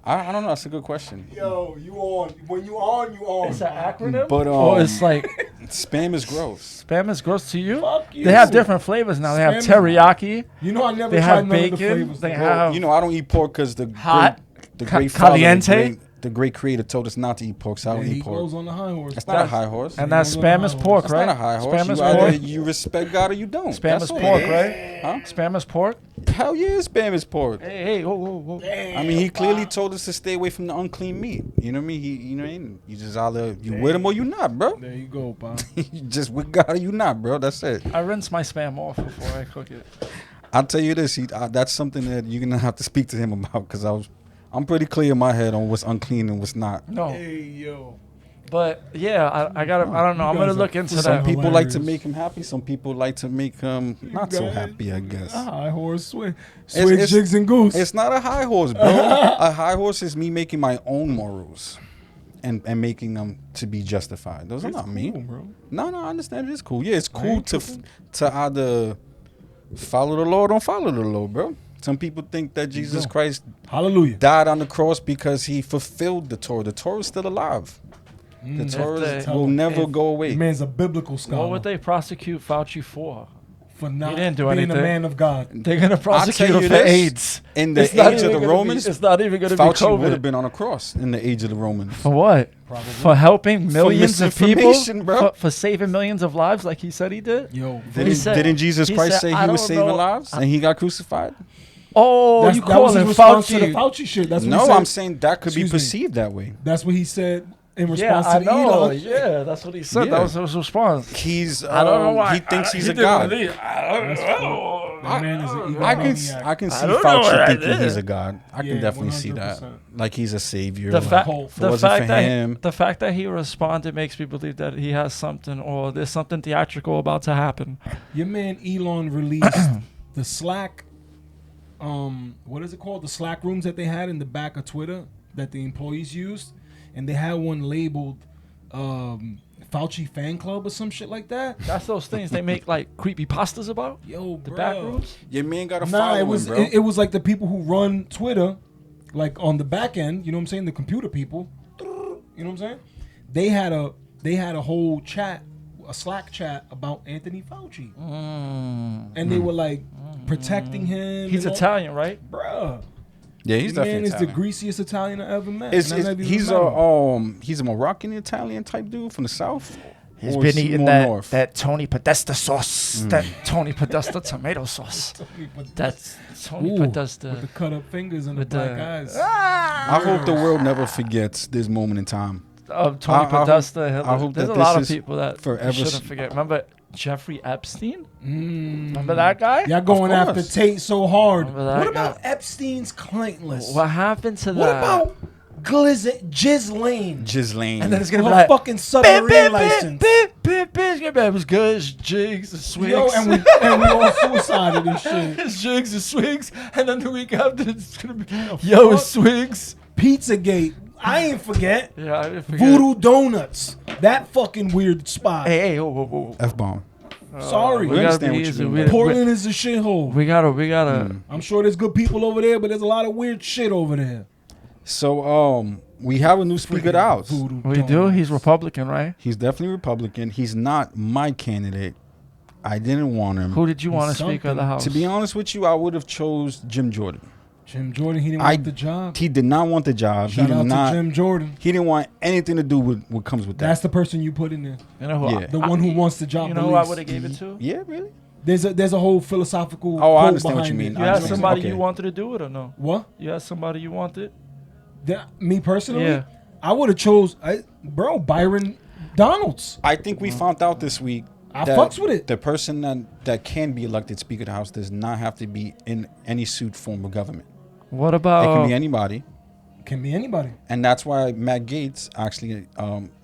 I don't know. That's a good question. Yo, you on? When you on, you on. It's an acronym. But or it's like spam is gross. spam is gross to you. Fuck you. They have different flavors now. They have Spam is- teriyaki. You know, I never They tried have none of the bacon. flavors. They though. have You know, I don't eat pork because the hot, the great father, caliente. the great creator told us not to eat pork, so I Yeah, don't he eat pork. goes on the high horse. That's not a high horse. and that He goes on spam the is high pork, That's right? not a high horse. Spam You is either pork. you respect God or you don't. Spam That's is all. pork, right? Huh? Spam is pork. Hell yeah, spam is pork. Hey, whoa, whoa, whoa. I mean, he clearly told us to stay away from the unclean meat. You know what I mean? You know what I mean? You just either you with him or you not, bro. There you go, pal. You just with God or you not, bro. That's it. I rinse my spam off before I cook it. I'll tell you this. That's something that you're gonna have to speak to him about because I'm pretty clear in my head on what's unclean and what's not. No, Hey, yo. but yeah, I gotta. I don't know. I'm You gonna guys look are into fucking Some that. people like to hilarious. make him happy. Some people like to make him not so guys- happy, I guess. High horse, swing, it's- jigs and goose. It's not a high horse, bro. A high horse is me making my own morals and making them to be justified. Those are not me. Cool, bro. No, I understand it is cool. Yeah, it's I cool ain't tripping. to either follow the law or don't follow the law, bro. Some people think that Jesus go. Christ Hallelujah. died on the cross because he fulfilled the Torah. The Torah is still alive. The Torah If they- will never if- go away. The man's a biblical scholar. What would they prosecute Fauci for? for not He didn't do being anything. a man of God? They're gonna prosecute you him for this, AIDS. In the It's not age even of the gonna be- Romans, it's not even going to be Fauci would have COVID. been on a cross in the age of the Romans. For what? Probably. For helping millions of people? misinformation, bro. For saving millions of lives, like he said he did. Yo, Didn't Jesus he Christ said, say "I he was don't saving know." lives and he got crucified? Oh, that's, you that was calling his response to the Fauci? Fauci shit. That's what No, he said. I'm saying that could be Excuse me. perceived that way. That's what he said in Yeah, response I to the know. Edom. Yeah, that's what he said. Yeah. That was his response. He's I don't know why. he thinks he's a did one of god. these. I don't know. That man is an I can egomaniac. I can see don't know what Fauci I thinking did. he's a god. I Yeah, can definitely see that. 100%. Like he's a savior. The, Like, whole- if it wasn't for him, the fact that he responded makes me believe that he has something or there's something theatrical about to happen. Your man Elon released the Slack. What is it called? The Slack rooms that they had in the back of Twitter that the employees used, and they had one labeled Fauci fan club or some shit like that. That's those things they make like creepy pastas about. Yo, The bro. back rooms. your man got a Nah, following, it was bro. it was like the people who run Twitter, like on the back end. You know what I'm saying? The computer people. You know what I'm saying? They had a whole chat, a Slack chat about Anthony Fauci, and they were like protecting him. He's and all- Italian, right? bruh. yeah, he's The man definitely is the Italian. greasiest Italian I ever met. Is, and is, I never even he's met him. he's a Moroccan Italian type dude from the south. He's Or been is he eating more that, north? that Tony Podesta sauce, that Tony Podesta tomato sauce. That's Tony Ooh, Podesta. with the cut up fingers and the With black the- eyes. I hope the world never forgets this moment in time. Tony I hope- Podesta. I hope There's that a lot this of is people that forever shouldn't forget. Remember Jeffrey Epstein? Mm. Remember that guy? Y'all going Of after course. Tate so hard. Remember that What guy? about Epstein's Client list? What happened to What that? about Ghislaine? Ghislaine. And then it's gonna Her be like fucking submarine license. It was good. His jigs, his swigs. Yo, and we all suicided and shit. his jigs, his swigs, and then the week after it's gonna be yo, his swigs. Pizzagate. I ain't forget. Yeah, I didn't forget. Voodoo Donuts. That fucking weird spot. Hey, whoa, whoa, whoa. F-bomb. Sorry. we gotta understand be what you easy. mean, We- Portland is a shithole. We gotta. I'm sure there's good people over there, but there's a lot of weird shit over there. So, We have a new Speaker of the House. We do. He's Republican, right? He's definitely Republican. He's not my candidate. I didn't want him. Who did you want He's to Speaker of the something. House? To be honest with you, I would have chose Jim Jordan. Jim Jordan, he didn't want the job. He did not want the job. Shout he out did not. to Jim Jordan. He didn't want anything to do with what comes with that. That's the person you put in there. You know who? Yeah. The one who wants the job. You the know who I least. would have gave it to? Yeah, really? There's a whole philosophical. Oh, I quote understand what you behind mean. it. You I had understand. somebody Okay. you wanted to do it or no? What? You had somebody you wanted? Me personally? Yeah. I would have chose, Byron Donalds. I think we found out this week. I that fucks with it. The person that can be elected Speaker of the House does not have to be in any suit form of government. What It can about be anybody. Can be anybody. And that's why Matt Gaetz actually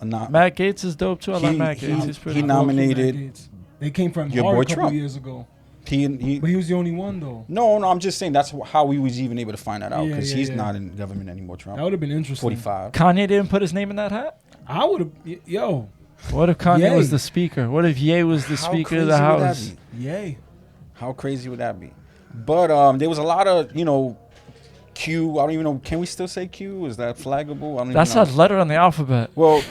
not Matt Gaetz is dope too. I like He- Matt he- Gaetz. He's pretty he cool. nominated They came from your hard boy a couple Trump. years ago. he But he was the only one, though. No, I'm just saying that's how we was even able to find that out Yeah, because yeah, he's yeah. not in government anymore. That Trump, would have been interesting. 45. Kanye didn't put his name in that hat? I would have, yo, What if Kanye Yay. was the speaker? What if Ye was the How Speaker of crazy the would that House? be? yay. How crazy would that be? But there was a lot of Q. I don't even know. Can we still say Q? Is that flaggable? I don't That's even a know. letter on the alphabet. Well,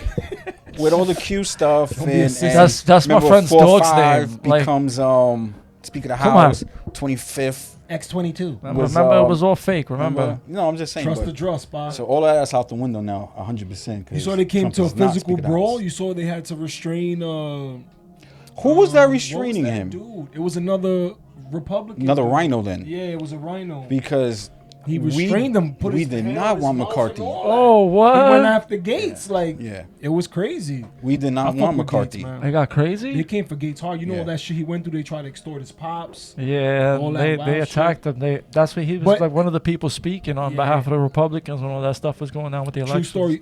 with all the Q stuff Don't be a and sissy. That's my remember friend's 4-5 dog's name. Like, becomes Speaker of the Come on. House 25th. X22. remember, it was all fake. Remember? No, I'm just saying. Trust but- the draw, spot. So all of that's out the window now, 100%. You saw they came to a physical Speaker of the brawl. House. You saw they had to restrain. Who was that restraining what was that him? Dude, it was another Republican. Another dude. rhino then. Yeah, it was a rhino. Because He restrained him. Put we his did hand not on his want mouth McCarthy. and all Oh, that. He went what? after Gates. Like, Yeah. it was crazy. We did I not fuck want with McCarthy. Gates, man. They got They crazy? came for Gates hard. You know Yeah. all that shit he went through. They tried to extort his pops. Yeah, All that they wild attacked him. That's what he was But- like one of the people speaking on Yeah. behalf of the Republicans when all that stuff was going on with the True elections. story.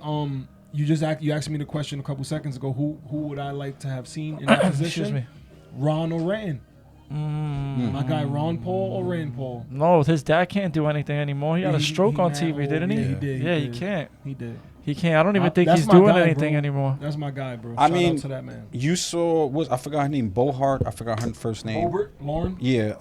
You asked me the question a couple seconds ago. Who would I like to have seen in that position? Excuse me. Ron or Rand? My guy Ron Paul or Rand Paul? No, his dad can't do anything anymore. He had a stroke on mad TV, old. didn't he? Yeah, he did. Yeah, he did. can't. He did. He can't. I don't even think That's he's my doing guy, anything bro. anymore. That's my guy, bro. I Shout mean, out to that man. You saw I forgot her name, Bohart. I forgot her first name. Obert, Lauren. Yeah.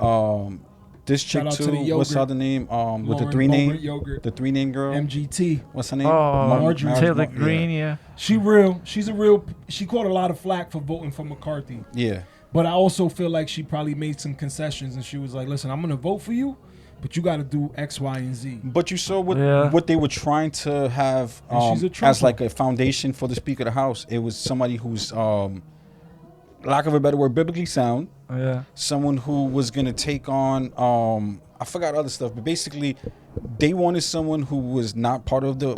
This chick Shout out to the too. What's the yogurt. other name? With the Lauren three name. Boebert yogurt. The 3-name girl. MGT. What's her name? Oh, Marjorie Taylor yeah. Greene, yeah. She real. She's a real. She caught a lot of flack for voting for McCarthy. Yeah. But I also feel like she probably made some concessions and she was like, listen, I'm going to vote for you, but you got to do X, Y, and Z. But you saw Yeah. what they were trying to have And she's a as trooper. like a foundation for the Speaker of the House. It was somebody who's, lack of a better word, biblically sound. Yeah. Someone who was gonna take on, I forgot other stuff, but basically, they wanted someone who was not part of the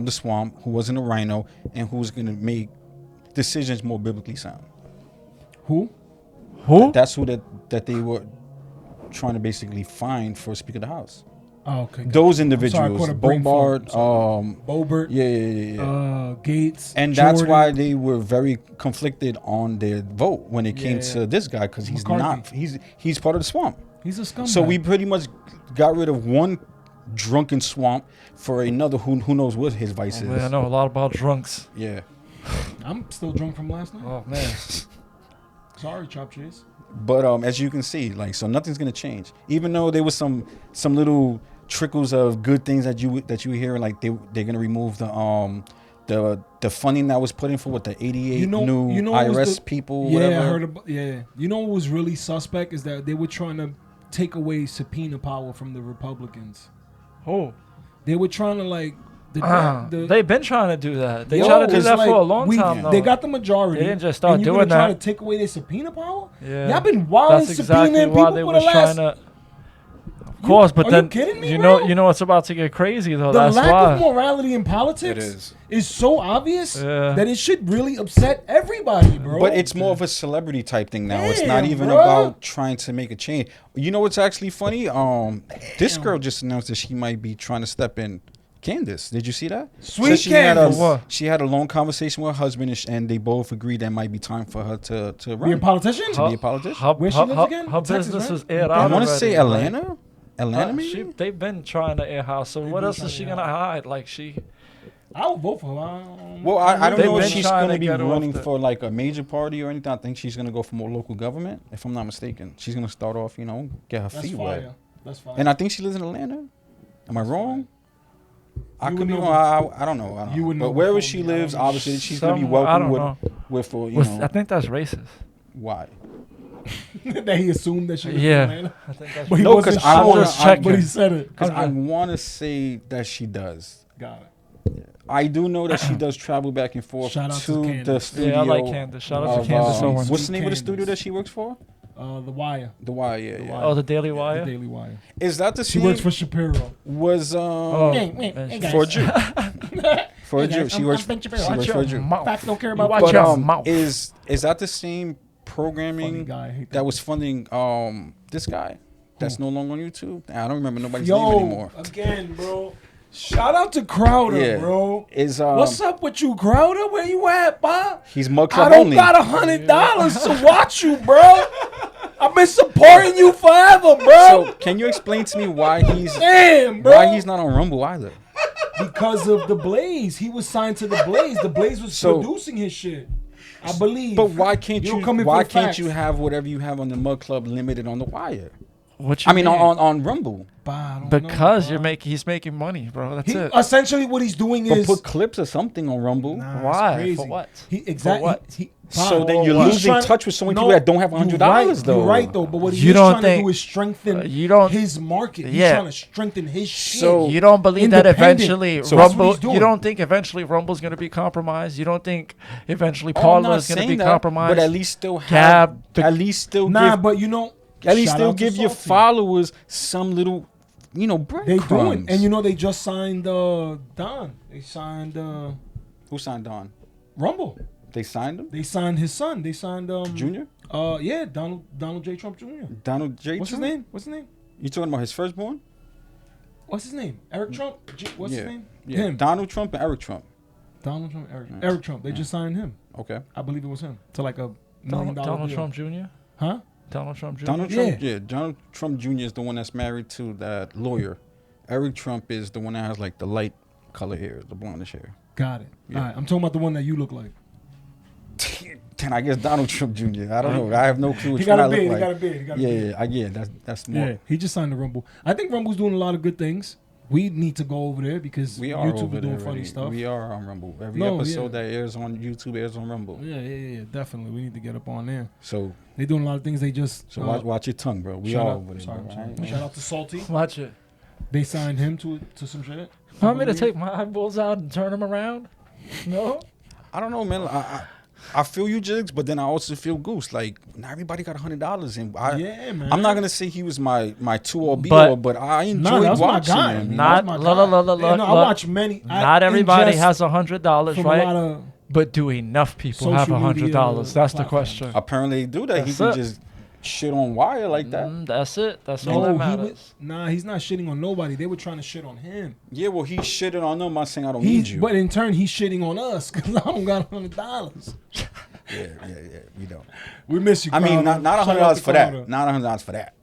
swamp, who wasn't a rhino, and who was gonna make decisions more biblically sound. Who? Who? That's who that they were trying to basically find for Speaker of the House. Oh, okay. Those I individuals, caught a brain fart. Bobart, Boebert, yeah. Gates, And that's Jordan. why they were very conflicted on their vote when it came Yeah. to this guy, because he's McCarthy. not he's part of the swamp. He's a scumbag. So we pretty much got rid of one drunken swamp for another who knows what his vice Man, I is. know a lot about drunks. Yeah. I'm still drunk from last night. Oh man. Sorry, Chop Chase. But as you can see, like, so nothing's gonna change. Even though there was some little trickles of good things that you hear, like they're gonna remove the funding that was put in for what the 88 new what was IRS the- people. Yeah, whatever. I heard about. Yeah, you know what was really suspect is that they were trying to take away subpoena power from the Republicans. Oh. They were trying to like. The, They've been trying to do that. They Yo, tried to do it's that like, for a long time. They though. got the majority. They didn't just start and you're doing gonna try that. to take away their subpoena power. Yeah. Y'all been wild That's exactly subpoenaing why people they for were the last. trying to. Of course, but are then you kidding me, you bro? know what's about to get crazy though. The That's lack why. of morality in politics It is so obvious Yeah. that it should really upset everybody, bro. But it's more of a celebrity type thing now. It's not Damn, even bruh. about trying to make a change. You know what's actually funny? This girl just announced that she might be trying to step in. Candace, did you see that? Sweet So she had Candace. What? she had a long conversation with her husband, and they both agreed that it might be time for her to Be a run. politician? To be a politician. Her, Where she her- lives her- again? her Texas, business right? was aired I out. want to already, say like, Atlanta. Atlanta, maybe. they've been trying to air her. So what been else trying is to she air gonna her. hide? Like she. I would vote for her. Well, I don't They've know if been she's trying going to to be get her off running the- for like a major party or anything. I think she's going to go for more local government, if I'm not mistaken. She's going to start off, get her That's feet fire. wet. That's fire. And I think she lives in Atlanta. Am I wrong? I You could be would wrong. I don't know. I don't You know. would know But wherever before she me. I don't lives, know. obviously she's gonna be I welcome don't with know. with you Was- know I think that's racist. why. that he assumed that she was Yeah. from Atlanta. I think that's But he No, wasn't 'cause I sure, wanna- Just checking. but he said it. Because I Okay. want to say that she does. Got it. I do know that she does travel back and forth Shout out to to Candace. the studio. Yeah, I like Candace. Shout out to of, Candace Owens. What's the name of the Candace. studio that she works for? The Wire. The Wire. Yeah, yeah. Wire. Oh, the Daily Wire. The Daily Wire. Is that the She same? works for Shapiro. Was Oh, for a Jew. For a Jew, she works. Ben She Shapiro. works for a Jew. Facts don't care You about watch But your mouth. is that the same Funny programming guy. I hate that was funding this guy that's no longer on YouTube? I don't remember nobody's Yo, name anymore. again, bro. Shout out to Crowder, Yeah. bro. Is What's up with you, Crowder? Where you at, Bob? He's Mug I Club don't only. got $100 to watch you, bro. I've been supporting you forever, bro. So can you explain to me why he's Damn, bro. why he's not on Rumble either? Because of the Blaze. He was signed to the Blaze. The Blaze was So- producing his shit. I believe. But why can't You don't you? come in Why for the can't facts. you have whatever you have on the Mug Club limited on the Wire? What you I mean, mean? on Rumble. Bah, I don't Because know, he's making money, bro. That's He, it. essentially, what he's doing But is put clips or something on Rumble. Nah, it's Why? crazy. For what? He exactly. what? So then you're he's losing touch with so many people that don't have $100 right, though. You're right though, but what You he's don't trying to think- do is strengthen you don't- his market. He's Yeah. trying to strengthen his shit. So- You don't believe that Independent. eventually So that's what Rumble? he's doing. You don't think eventually Rumble's going to be compromised? You don't think eventually Oh, I'm Paula not is going to saying be that, compromised? but at least still have. Gab, the- at least still nah, give. but you know, At least shout still out to give your Salty. followers some little, bread. They doing, and you know they just signed Don. They signed Who signed Don? Rumble. They signed him. They signed his son. They signed Junior. Yeah, Donald J. Trump Jr. Donald J. What's his Trump? name? What's his name? You talking about his firstborn? What's his name? Eric Trump. What's his name? Yeah. Him. Donald Trump and Eric Trump. Donald Trump. Eric Trump. They just signed him. Okay. I believe it was him to like $1 million Donald deal. Trump Jr. Huh? Donald Trump Jr. Donald Yeah. Trump. Yeah. Donald Trump Jr. is the one that's married to that lawyer. Eric Trump is the one that has like the light color hair, the blondish hair. Got it. Yeah. All right. I'm talking about the one that you look like. Then I guess Donald Trump Jr. I don't know. I have no clue He which got one I a look beard. He like. got a beard. He got a beard. Yeah. That's more. Yeah. He just signed the Rumble. I think Rumble's doing a lot of good things. We need to go over there because We are YouTube over is doing there funny already. stuff. We are on Rumble. Every No, episode yeah. that airs on YouTube airs on Rumble. Yeah, definitely. We need to get up on there. So They're doing a lot of things. They just watch your tongue, bro. We shout are out- over there. sorry, bro, sorry. right? Shout out to Salty. Watch it. They signed him to some shit. Want me to take my eyeballs out and turn them around? No. I don't know, man. I feel you, Jigs, but then I also feel Goose. Like, not everybody got $100, and Yeah, man. I'm not gonna say he was my two or be But- all, but I Nah, enjoyed that was my watching guy. him. Not- That was look, my guy. look, Yeah, no, I look. watch many. Not everybody ingest has $100, from a right? lot of But do enough people have social media $100? That's the platforms. question. Apparently, they do that. He That's can it. just shit on Wire like that. That's it. That's all No, that he matters. he's not shitting on nobody. They were trying to shit on him. Yeah, well, he shitted on them. I'm not saying I don't need you. But in turn, he's shitting on us because I don't got $100. yeah, we don't. We miss you. I mean, Crowder. not Shout out $100 to for that. Crowder. Not $100 for that.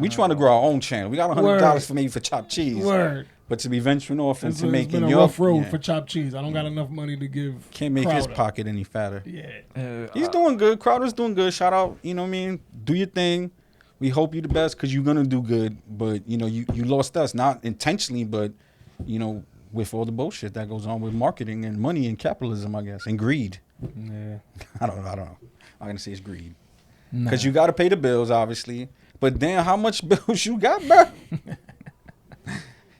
We trying to grow our own channel. We got $100 Word. for maybe for chopped cheese. Word. But to be venturing off It's into been making a your rough road yeah, for chopped cheese. I don't got enough money to give. can't make his Crowder. pocket any fatter. Yeah. He's doing good. Crowder's doing good. Shout out, you know what I mean? Do your thing. We hope you the best because you're gonna do good. But you know, you lost us, not intentionally, but you know, with all the bullshit that goes on with marketing and money and capitalism, I guess, and greed. Yeah. I don't know. I'm gonna say it's greed. Nah. Because you gotta pay the bills, obviously. But damn, how much bills you got, bro?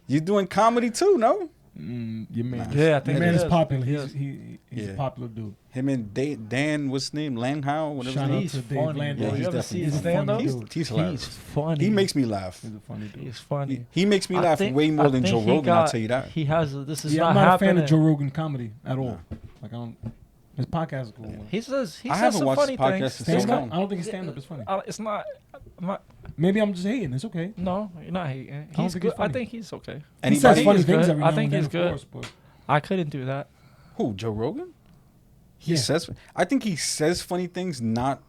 You doing comedy too, no? Your man. Yeah, I think Your man he is is. popular. He He's is. he's Yeah. a popular dude. Him and Dan, what's his name? Langhow? Whatever Shout his out name He's to Dave funny. Landau. Yeah, bro. he's You ever definitely see his funny. stand-up? He's hilarious. He's funny. He makes me laugh. He's a funny dude. He's funny. He makes me I laugh think- way more I than think Joe he Rogan, I'll got- tell you that. He has. This is Yeah, not I'm not a happening. fan of Joe Rogan comedy at all. Like I don't. His podcast is cool. He says I says haven't some watched funny his podcast things. in Stand so up. long. I don't think his stand up is funny. It's not. I'm not. Maybe I'm just hating. It's okay. No, you're not hating. don't He's think good. he's I funny. think he's okay. He says Anybody? funny He's things good. every I now think and then, he's of good. course, but I couldn't do that. Who? Joe Rogan? He Yeah. says. I think he says funny things. Not.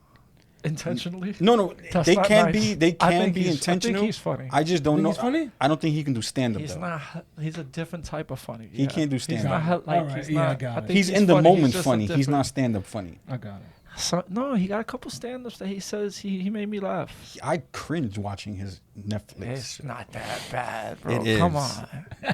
Intentionally. No. That's They not can nice. be. They I can think be he's- intentional. I think he's funny. I just don't Think know. he's funny? I don't think he can do stand up He's though. not. He's a different type of funny. He can't do He's stand-up. not like Alright, he's yeah, I not. got I it. think He's in the funny. moment just a funny. He's different- not stand up funny. I got it. So, no, he got a couple stand-ups that he says he made me laugh. I cringe watching his Netflix. It's not that bad, bro. It is. Come on.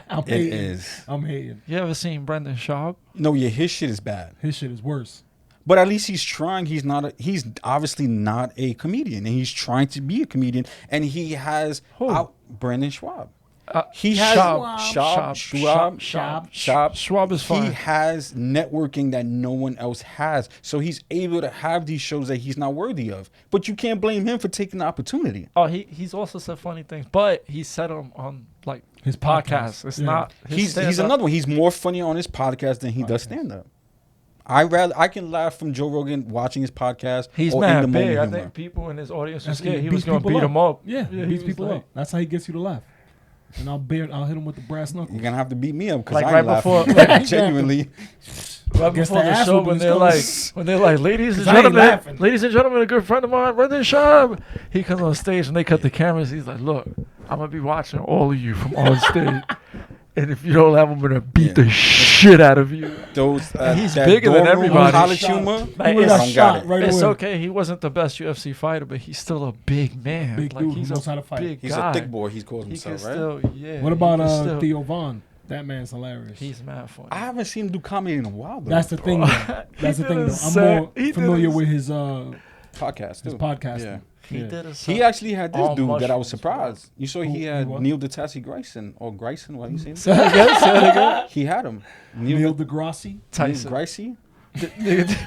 I'm It hating. is. I'm hating. You ever seen Brendan Schaub? No, yeah, his shit is bad. His shit is worse. But at least he's trying. He's not. He's obviously not a comedian, and he's trying to be a comedian. And he has Brendan Schwab. He has Schwab is fine. He has networking that no one else has, so he's able to have these shows that he's not worthy of. But you can't blame him for taking the opportunity. Oh, he's also said funny things, but he said them on like His podcast. podcast. It's Yeah. not. He's another one. He's more funny on his podcast than he does stand up. I can laugh from Joe Rogan watching his podcast. He's or mad in the big. I moment think people in his audience were That's scared. he He was beats going to people beat him up. Yeah, he he beats was people like- up. That's how he gets you to laugh. And I'll hit him with the brass knuckles. You're gonna have to beat me up because Like I right ain't laughing. before- like- Genuinely. Right Guess before the the ass show, whooping when is they're like, ladies and 'Cause I ain't gentlemen, laughing. a good friend of mine, Brendan Schaub. He comes on stage and they cut the cameras. He's like, look, I'm gonna be watching all of you from on stage, and if you don't laugh, I'm gonna beat the shit out of you. Those He's that bigger than dorm room everybody. college Shot. humor. Like, He it's- got don't shot got it. right It's away. okay. He wasn't the best UFC fighter, but he's still a big man. Big like dude who he's knows a how to fight. big He's guy. a thick boy. He's called He can himself, right? still, yeah. What about he can still- Theo Vaughn? That man's hilarious. He's mad funny. I haven't seen him do comedy in a while. Though. That's the thing. Though. That's the did thing. a Though. set- I'm more he did familiar a- with his podcast. his Too. podcasting. Yeah. He Yeah. did a He actually had this all dude that I was mushrooms, bro. surprised. You saw he Who had what? Neil deGrasse Tyson or Grayson. What have you seen? Say it again. Say it again. He had him. Neil deGrasse. Tyson. Gracie. Nigga,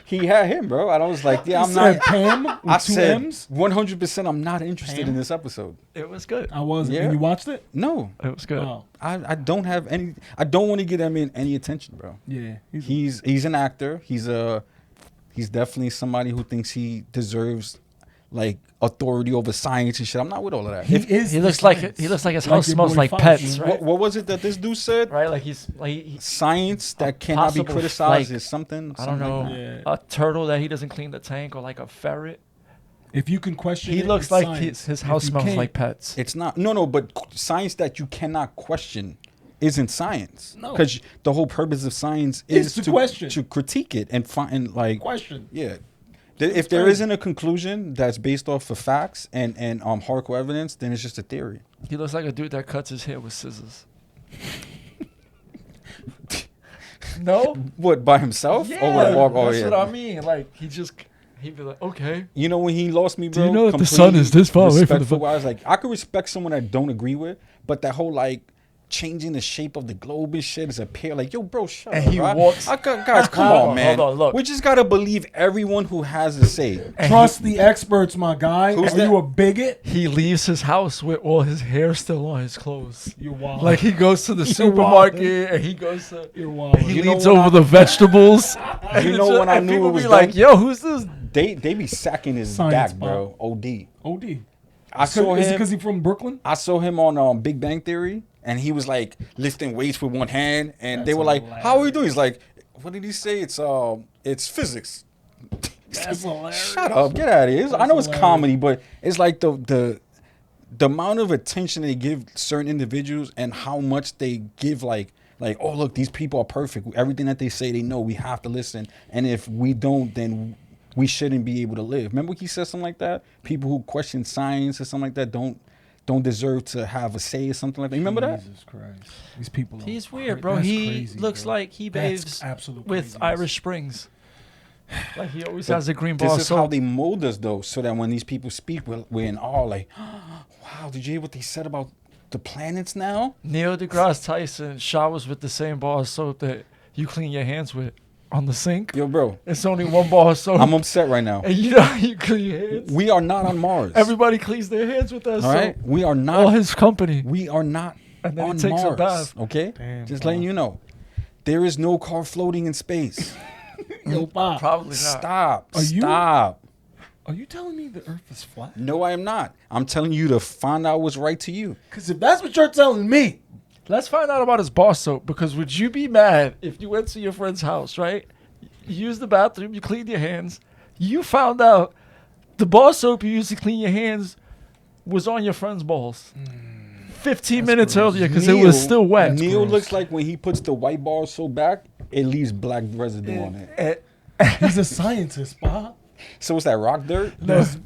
He had him, bro. And I was like, yeah, I'm Said not. Pam with I two said M's. 100%. I'm not interested Pam? in this episode. it was good. I was. Yeah. And you watched it? No, It was good. Oh, I don't have any. I don't want to give that man any attention, bro. yeah. He's an actor. He's definitely somebody who thinks he deserves like authority over science and shit. I'm not with all of that. he is. He the looks like science. his Like house your smells boy like Fauci. pets, right? What was it that this dude said? Right, like he's like Science that cannot be possible, criticized like, is something. I don't something know, like that. Yeah. a turtle that he doesn't clean the tank, or like a ferret. If you can question He it, looks it's like science. his If house you smells can't- like pets. It's not. No, but science that you cannot question isn't science. No. Because the whole purpose of science It's is to question. to critique it and find like question. yeah. If there crazy. isn't a conclusion that's based off of facts and hardcore evidence, then it's just a theory. He looks like a dude that cuts his hair with scissors. No? What, by himself? Yeah, Or with walk? Oh, that's yeah. what I mean. Like he'd be like, okay. You know when he lost me, bro? you know that the sun is this far away from the respectful, I was like, I could respect someone I don't agree with, but that whole like changing the shape of the globe and shit is a pair. Like, yo, bro, shut And up. he right? walks- Guys, come Hold on, on, man. hold on, look. We just gotta believe everyone who has a say. And Trust the experts, my guy. Who's Are that? you a bigot? he leaves his house with all his hair still on his clothes. You're wild. Like he goes to the You're supermarket and he goes to You're wild. he You know leans when over I- the vegetables. You know when I And knew people it was be like, done? yo, who's this? They be sacking his Science, back, bro. OD. OD. I saw Is it him. because he's from Brooklyn? I saw him on Big Bang Theory, and he was like lifting weights with one hand, and they That's were like, hilarious. "How are you doing?" He's like, "What did he say? It's physics." That's hilarious. Shut up, get out of here. I know it's hilarious. comedy, but it's like the amount of attention they give certain individuals and how much they give like oh look, these people are perfect. Everything that they say, they know. We have to listen, and if we don't, then we shouldn't be able to live. Remember he said something like that? People who question science or something like that don't deserve to have a say or something like that. You remember that? Jesus Christ. These people. He's are weird, cra- bro. that's He crazy, looks bro. like he That's bathes absolute with craziness. Irish Springs. Like he always But has a green This bar is how soap. they mold us, though, so that when these people speak, we're in awe. Like, wow, did you hear what they said about the planets now? Neil deGrasse Tyson showers with the same bar of soap that you clean your hands with on the sink. Yo, bro, It's only one bar of soap. I'm upset right now. And you know how you clean your hands? We are not on Mars. Everybody cleans their hands with that all soap. right? We are All not. his company. We are not And then he on takes a Mars. bath. Okay, Damn, just bro. letting you know, there is no car floating in space. Yo, Bob, Probably not. Stop. Are you- Stop. are you telling me the Earth is flat? No, I am not. I'm telling you to find out what's right to you. Because if that's what you're telling me, Let's find out about his bar soap, because would you be mad if you went to your friend's house, right? You used the bathroom, you cleaned your hands, you found out the bar soap you used to clean your hands was on your friend's balls 15 minutes gross. earlier because it was Neil- still wet. Neil gross. looks like when he puts the white bar so back, it leaves black residue on it. Eh, He's a scientist, Bob. So what's that? Rock dirt? That's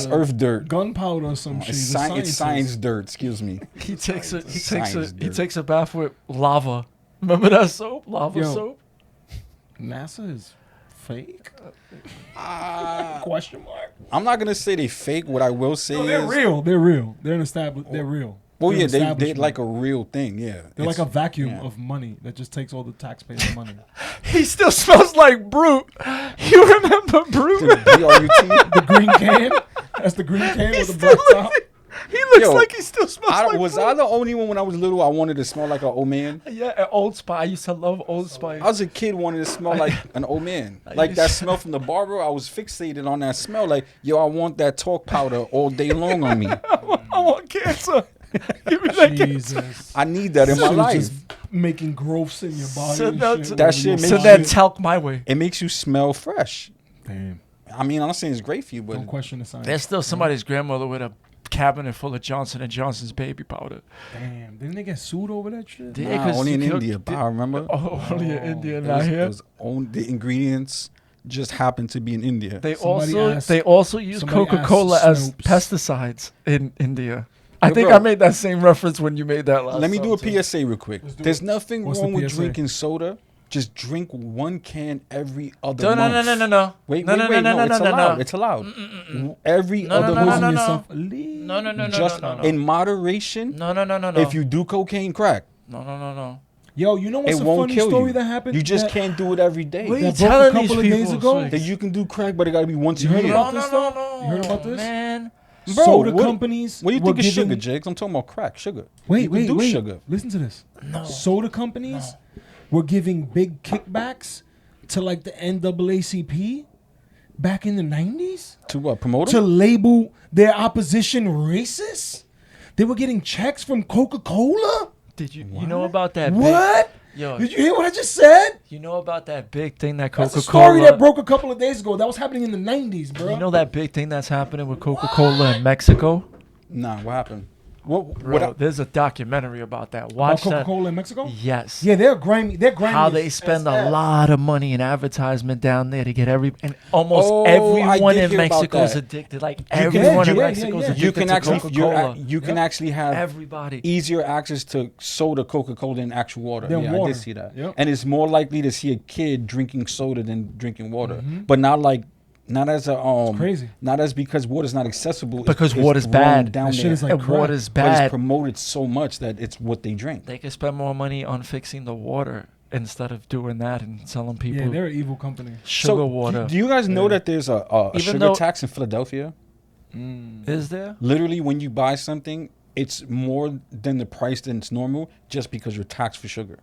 Earth dirt. gunpowder or some shit. He's a It's scientist. science dirt. Excuse me. He takes Science dirt. a bath with lava. Remember that soap? Lava Yo. soap? NASA is fake? Question mark. I'm not gonna say they fake. What I will say No, they're is, real. They're real. They're an established. They're real. well, They're yeah, an they're establishment. like a real thing. Yeah, They're like It's- a vacuum yeah. of money that just takes all the taxpayers' money. He still smells like Brute. You remember Brute? BRUT. The green can. That's the green can with the still black top. He looks Yo, like he still smells like Was Brute. I the only one when I was little? I wanted to smell like an old man. Yeah, at Old Spice. I used to love Old Spice. I was a kid wanting to smell like an old man. Like that used- smell from the barber, I was fixated on that smell. Like, yo, I want that talk powder all day long on me. I want cancer. Give me that cancer. Jesus. I need that in my Shit is life. just making growths in your body. So and that's- shit, That whatever shit you makes So want. then talc my way. It makes you smell fresh. Damn. I mean, I'm not saying it's great for you, but Don't question the science. There's still somebody's grandmother with a cabinet full of Johnson & Johnson's baby powder. Damn. Didn't they get sued over that shit? Yeah, nah, 'cause only in you killed- India. I remember. Oh, only in India, It not was- here. it was the ingredients just happened to be in India. Somebody asked- They also use somebody asked Coca-Cola as Snopes. pesticides in India. I Yo, think bro. I made that same reference when you made that last. Let me do a time, too. PSA real quick. Let's do There's it. nothing What's the wrong with PSA? drinking soda. Just drink one can every other No, month. no. Wait, No, wait, no, wait. no, No, no, it's no, allowed. no. It's allowed. Every No, other no, no, month. no, Losing no. yourself a lead. No. Just in moderation. No. If you do cocaine crack, No. Yo, you know what's it a won't funny kill story you. that happened? You just that, can't do it every day. What are you that broke a telling these couple of people? days ago? Sweet? That you can do crack, but it gotta be once a You heard year. about this though? You heard about this? Man. Bro, Soda what- companies. What do you were think of giving- sugar, Jakes? I'm talking about crack, sugar. Wait, you can do wait. sugar. Listen to this. No. Soda companies were giving big kickbacks to like the NAACP back in the 90s To what? Promote to them? label their opposition racist. They were getting checks from Coca-Cola. Did you know about that? What? Yo, Did you hear what I just said? you know about that big thing that That's a Coca-Cola. story that broke a couple of days ago. That was happening in the 90s, bro. You know that big thing that's happening with Coca-Cola in Mexico? Nah, what happened? What? Bro, there's a documentary about that. About Watch that. Coca-Cola in Mexico? Yes. Yeah, they're grimy. They're grimy. How as- they spend as a F. lot of money in advertisement down there to get and almost Oh, I everyone did in hear about Mexico is that. addicted. Like can- everyone in yeah, Mexico is yeah. addicted you can to actually Coca-Cola. you can actually have Everybody. easier access to soda, Coca-Cola than actual water. Than Yeah, I water. did see that. Yep. And it's more likely to see a kid drinking soda than drinking water, Mm-hmm. but not as a crazy. not as because water's not accessible. Because it's water's thrown bad. down That shit there. is like And crack. water's But it's bad. promoted so much that it's what they drink. They could spend more money on fixing the water instead of doing that and selling people Yeah, they're an evil company. sugar so, water. Do you guys know that there's a Even sugar though- tax in Philadelphia? Is there? Literally, when you buy something, it's more than the price than it's normal just because you're taxed for sugar.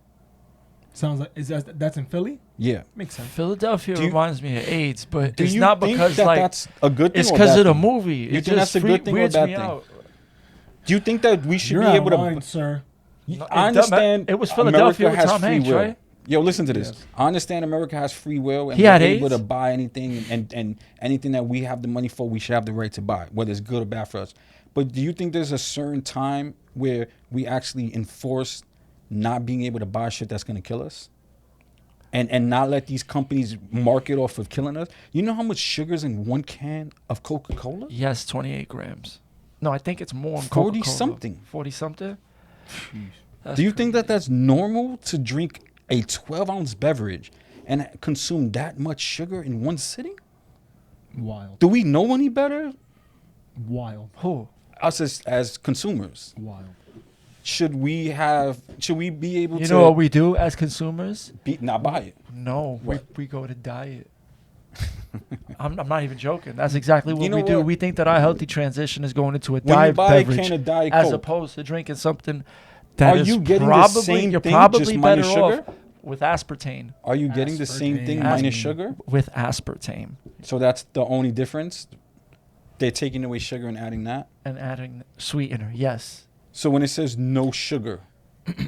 Sounds like that's in Philly? Yeah. Makes sense. Philadelphia Do you- reminds me of AIDS, but Do it's you not think because that like that's a good thing? it's or because bad of the thing? movie. You It think just that's a good thing or weirds bad me thing? out. Do you think that we should You're be out able of to? line, sir. No, I understand. It was Philadelphia America with has Tom free Hanks, will. right? Yo, listen to this. Yes. I understand America has free will, and He we're had able AIDS? to buy anything, and anything that we have the money for, we should have the right to buy, whether it's good or bad for us. But do you think there's a certain time where we actually enforce not being able to buy shit that's going to kill us? And not let these companies market off of killing us? You know how much sugar's in one can of Coca-Cola? Yes, 28 grams. No, I think it's more. In 40 Coca-Cola. something. 40 something. Do you think that that's normal to drink a 12-ounce beverage and consume that much sugar in one sitting? Wild. Do we know any better? Wild. Who? Us as consumers. Wild. Should we be able You to know what we do as consumers? not buy it? No, What? we go to diet. I'm not even joking. That's exactly what You know we do. what? We think that our healthy transition is going into a When you diet buy a beverage can of Diet as Coke, opposed to drinking something that Are is you getting the probably same you're thing, probably just better minus off sugar? with aspartame. Are you getting the same thing Aspartame. minus sugar? With aspartame So that's the only difference? They're taking away sugar and adding that? and adding sweetener. Yes. So when it says no sugar,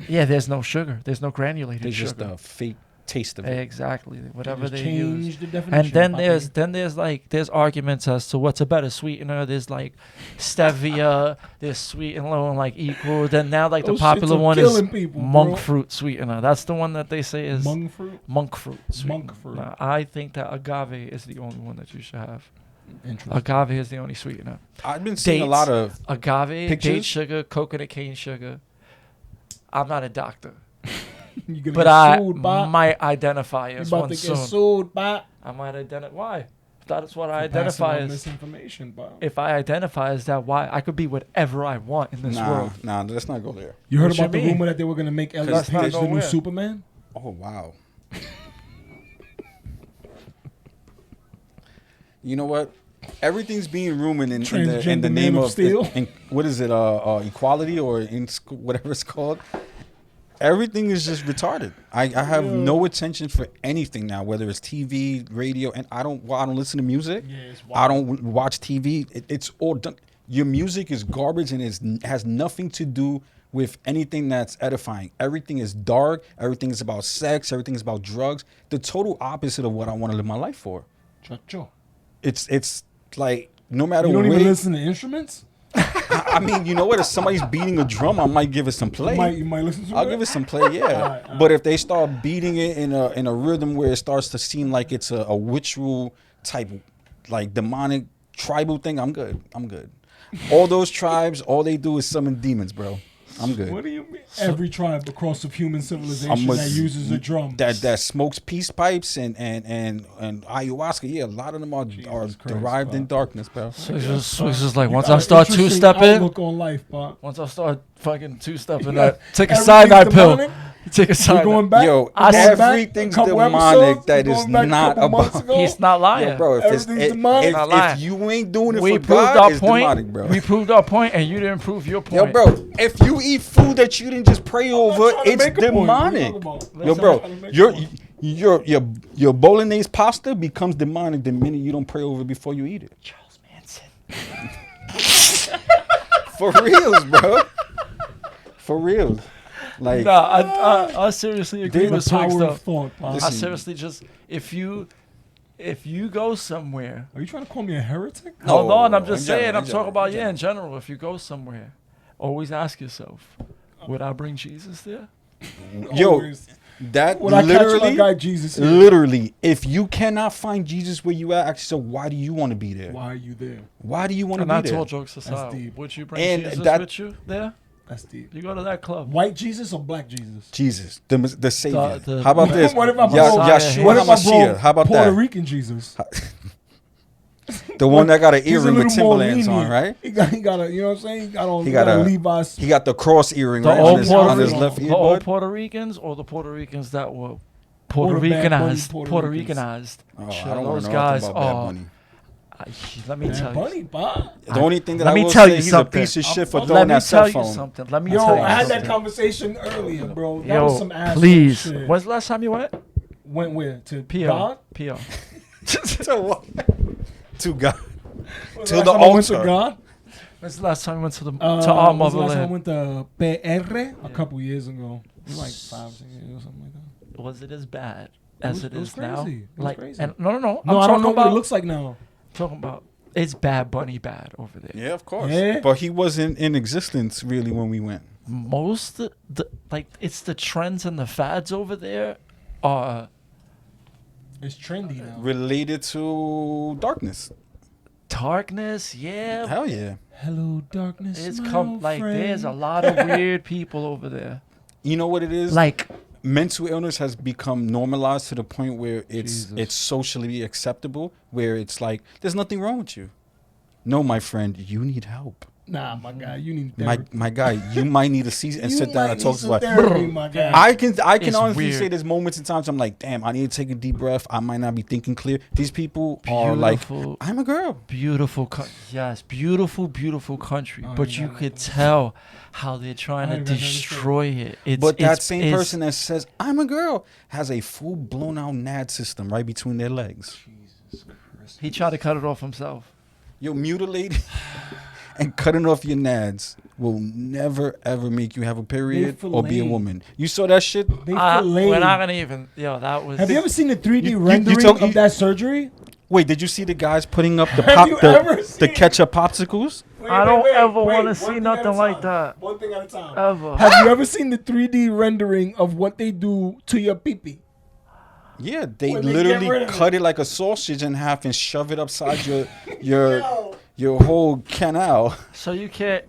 Yeah, there's no sugar. There's no granulated there's sugar. just a fake taste of it. Exactly. Whatever Just they change use. the definition. And then papi. there's arguments as to what's a better sweetener. There's like stevia, there's sweet and low and like equal. Then now like the Those popular shits are one is killing people, monk bro. fruit sweetener. That's the one that they say is Monk fruit. monk fruit. Sweetener. Monk fruit. Now, I think that agave is the only one that you should have. Interesting. Agave is the only sweetener. I've been seeing a Dates, lot of agave, pictures? date sugar, coconut cane sugar. I'm not a doctor, You gonna but get I sued, Bob. might identify You as about one to soon. get sued, Bob. I might identify. Why? That's what I For passing identify on as. misinformation, Bob. If I identify as that, why? I could be whatever I want in this world. Nah, let's not go there. You heard What about you the mean? rumor that they were gonna make Elliot Let's not Page go the new where? Superman? Oh wow. You know what? Everything's being rumored in the Transgender name Man of of Steel. what is it? Equality or whatever it's called. Everything is just retarded. I have no attention for anything now, whether it's TV, radio, and I don't listen to music. Yeah, it's I don't watch TV. It's all done. Your music is garbage and has nothing to do with anything that's edifying. Everything is dark. Everything is about sex. Everything is about drugs. The total opposite of what I want to live my life for. Chacho. It's like no matter You don't where. even listen to instruments? I mean, you know what? If somebody's beating a drum, I might give it some play. You might listen to I'll it? give it some play, yeah. Alright. But if they start beating it in a rhythm where it starts to seem like it's a ritual type, like demonic tribal thing, I'm good. All those tribes, all they do is summon demons, bro. I'm good. What do you mean? Every tribe across of human civilization I'm a- that uses a drum. That smokes peace pipes and ayahuasca, yeah, a lot of them are Christ, derived in Bob. darkness, bro. So it's just like You once got I an start interesting two-stepping, outlook on life, Bob. once I start fucking two-stepping, Yeah. take a Everything's cyanide pill. demonic? Take a We're cyanide. going back. Yo, I Going back everything's a couple demonic episodes, that we're is going back a not couple months about- ago. He's not lying. Yo, bro, Everything's demonic. Not lying. if you ain't doing it We for proved God, our it's point. demonic, bro. We proved our point, and you didn't prove your point. Yo, bro, if you eat food that you didn't just pray over, trying to it's make a point. What are you demonic. talking about? Yo, Let's bro, not try to make a your bolognese pasta becomes demonic the minute you don't pray over it before you eat it. Charles Manson. For reals, bro. For reals. Like, Nah, I seriously agree Dude, with The Swigs power though. of thought, Bob. I Listen. seriously just if you go somewhere. Are you trying to call me a heretic? No, Hold on, I'm in just general, saying. in I'm general, talking about in in general. If you go somewhere, always ask yourself, would I bring Jesus there? yo, Always. that When I catch literally, my guy Jesus here, literally, if you cannot find Jesus where you at, ask yourself, why do you want to be there? why are you there? Why do you want to And be that's there? all jokes aside. deep. Would you bring And Jesus that- with you there? That's deep. You go to that club. White Jesus or black Jesus? Jesus, the Savior. The- How about this? What if I brought- Yeshua What if I brought HaMashiach. How about Puerto that? Rican Jesus? The one that got an He's a earring with little more Timberlands on, lenient. right? He got a, you know what I'm saying? He got on. He He got got a a- Levi's. He got the cross earring The right old on his, Puerto on his Rican- left the old earbud. Puerto Ricans or the Puerto Ricans that were Or Puerto the Bad Bunny Ricanized. Puerto Puerto Ricans. Ricanized. Oh, Shit, I don't want those to know guys nothing about Bad are. Bunny. Let me Bad tell you. Bunny, Bob. The only thing that Let I me will tell say, you he's a something. piece of shit for Let throwing Let me that cell tell you phone. something. Let me Yo, tell you I had that something. conversation earlier, bro. That was Yo, some asshole please. shit. When's the last time you went? Went where? To P.O. God? P.O. To what? To God. Was To last the time I went to altar. God? When's the last time you went to our Was the last time I motherland? went to PR a couple years ago. It was like 5, 6 years or something like that. Was it as bad as It it was is now? crazy. It was Like, crazy. and no. No, I'm I don't talking know about. what it looks like now. Talking about. It's Bad Bunny bad over there. Yeah, of course. Yeah. But he wasn't in existence really when we went. Most it's the trends and the fads over there are It's trendy now. Related to darkness. darkness. Yeah, Hell yeah. Hello, darkness. it's my come old like friend. there's a lot of weird people over there. You know what it is? Like Mental illness has become normalized to the point where Jesus. it's socially acceptable, where it's like, there's nothing wrong with you. No, my friend, you need help. Nah, my guy, you need My therapy. my guy, you might need to see and You sit down might and talk need to some like therapy, my guy. I can It's honestly weird. say there's moments and times I'm like, damn, I need to take a deep breath. I might not be thinking clear. These people are like, Beautiful. I'm a girl. beautiful, yes, beautiful country. Oh, But yeah, you I could know. tell how they're trying I to ain't got nothing to say. destroy it. It's, But that it's- same it's- person that says, I'm a girl, has a full blown out NAD system right between their legs. Jesus Christ. he tried to cut it off himself. You're mutilated and cutting off your nads will never ever make you have a period or be a fillet. woman. You saw that shit? They We're fillet. not gonna even. Yo, that was. Have you ever seen the 3D You rendering told- of that surgery? Wait, did you see the guys putting up the Have you ever the seen- ketchup popsicles? I don't ever want to see nothing like that. One thing at a time. Ever. Have you ever seen the 3D rendering of what they do to your pee-pee? Yeah, they When they get rid literally of cut it like a sausage in half and shove it upside your whole canal. So you can't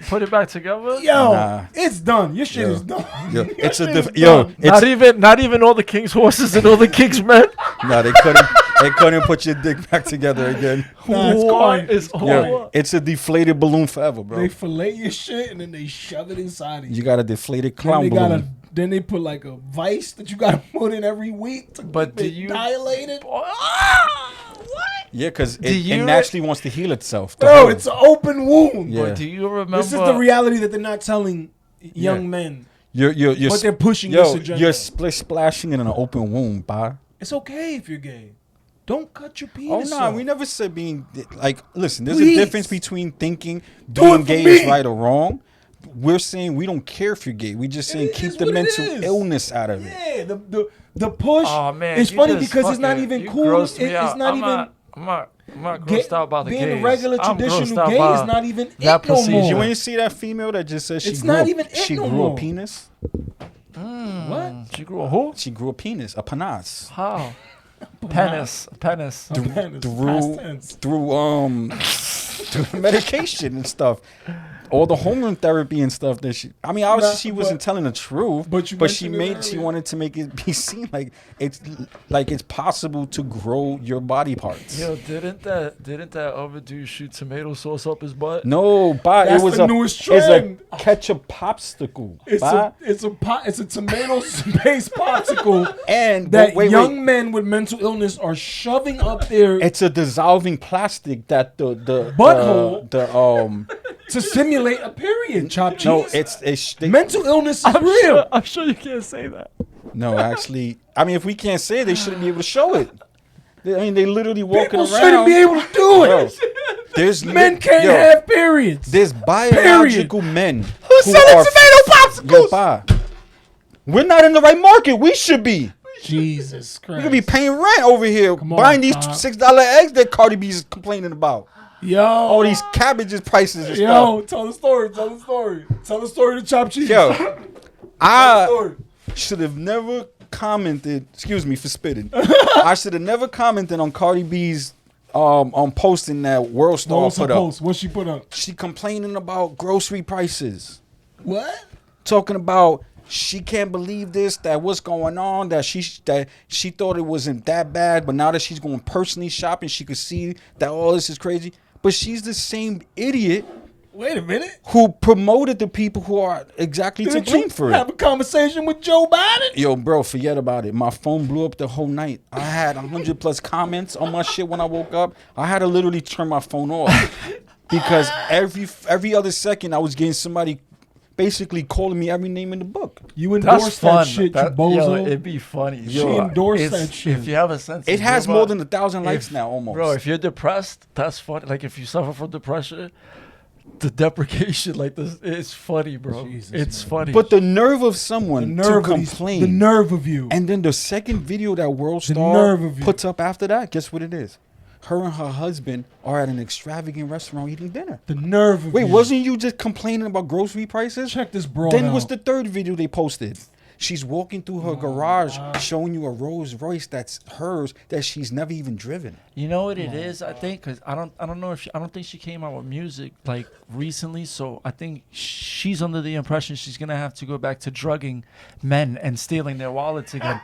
put it back together. Yo, Nah. it's done. Your shit Yo. is done. Yo, Your it's a shit is yo, done. it's Not even all the king's horses and all the king's men. no, they couldn't put your dick back together again. Nah, it's What gone. is Yo, it's a deflated balloon forever, bro. They fillet your shit and then they shove it inside of you. You got a deflated Then clown they balloon. then they put like a vice that you gotta put in every week to But keep do it you- dilated. Yeah, because Do it you- naturally wants to heal itself. The Bro, hole. it's an open wound. Yeah. But do you remember? This is the reality that they're not telling young Yeah. men. You're But they're pushing yo, this agenda. you're splashing in an open wound, bye. It's okay if you're gay. Don't cut your Oh penis no, off. we never said being like. Listen, there's Please. a difference between thinking Do being it for gay me. is right or wrong. We're saying we don't care if you're gay. We just saying It keep is the what it mental is. illness out of it. Yeah, the push. Oh man, it's you funny just because it's not fucking- even you cool. grossed me It's out. not I'm even. I'm not Gay- grossed out by the being gays. a regular I'm traditional grossed out gay by is not even that it no procedure. You more. ain't see that female that just said she It's grew not a- even it she no grew more. a penis. What? She grew a who? She grew a penis, a penis. How? Penis. Penis, past Through tense. through medication and stuff. All the hormone therapy and stuff that she. I mean, obviously Nah, she wasn't telling the truth, but you she mentioned it she earlier. wanted to make it be seen like it's possible to grow your body parts. Yo, didn't that other dude shoot tomato sauce up his butt? No, but That's it was the a newest it's trend. a ketchup popsicle. It's ba. a tomato based popsicle And that wait, young men with mental illness are shoving up their it's a dissolving plastic that the Butthole. the to simulate a period. Chopped cheese. no, it's they, mental illness is real. I'm sure you can't say that. no, actually, I mean, if we can't say it, they shouldn't be able to show it. I mean, they literally walking People around. shouldn't be able to do Bro, it. there's Men can't yo, have periods. There's biological men Who's selling are tomato popsicles? Yo, ba, we're not in the right market. We should be. Jesus We Christ. could be paying rent over here, on, buying these Bob. $6 eggs that Cardi B is complaining about. Yo. All these cabbages prices and Yo, stuff. tell the story. Tell the story. Tell the story to Chopped Cheese. Yo, Tell the I story. should have never commented. Excuse me for spitting. I should have never commented on Cardi B's on posting that World What Star was her put up. post? What she put up? She complaining about grocery prices, What? talking about she can't believe this, that what's going on, that she thought it wasn't that bad, but now that she's going personally shopping, she could see that all this is crazy. But she's the same idiot Wait a minute. who promoted the people who are exactly to Didn't blame you for have it. a conversation with Joe Biden? Yo, bro, forget about it. My phone blew up the whole night. I had 100 plus comments on my shit when I woke up. I had to literally turn my phone off because every other second I was getting somebody basically calling me every name in the book. You That's endorsed fun. that shit, you Yo, bozo. it'd be funny. She endorsed It's- that shit. If you have a sense, It of has humor, more than 1,000 likes if- now, almost. Bro, if you're depressed, that's funny. Like if you suffer from depression, the deprecation, like this, it's funny, bro. Jesus, it's man. funny. But the nerve of The someone nerve to of these- complain. the nerve of you. And then the second video that World The Star nerve of you. puts up after that, guess what it is? Her and her husband are at an extravagant restaurant eating dinner. The nerve of Wait, you. wasn't you just complaining about grocery prices? Check this broad Then out. what's the third video they posted? She's walking through her garage showing you a Rolls Royce that's hers that she's never even driven. you know what it is? I think because I don't know if I don't think she came out with music like recently. So I think she's under the impression she's gonna have to go back to drugging men and stealing their wallets again.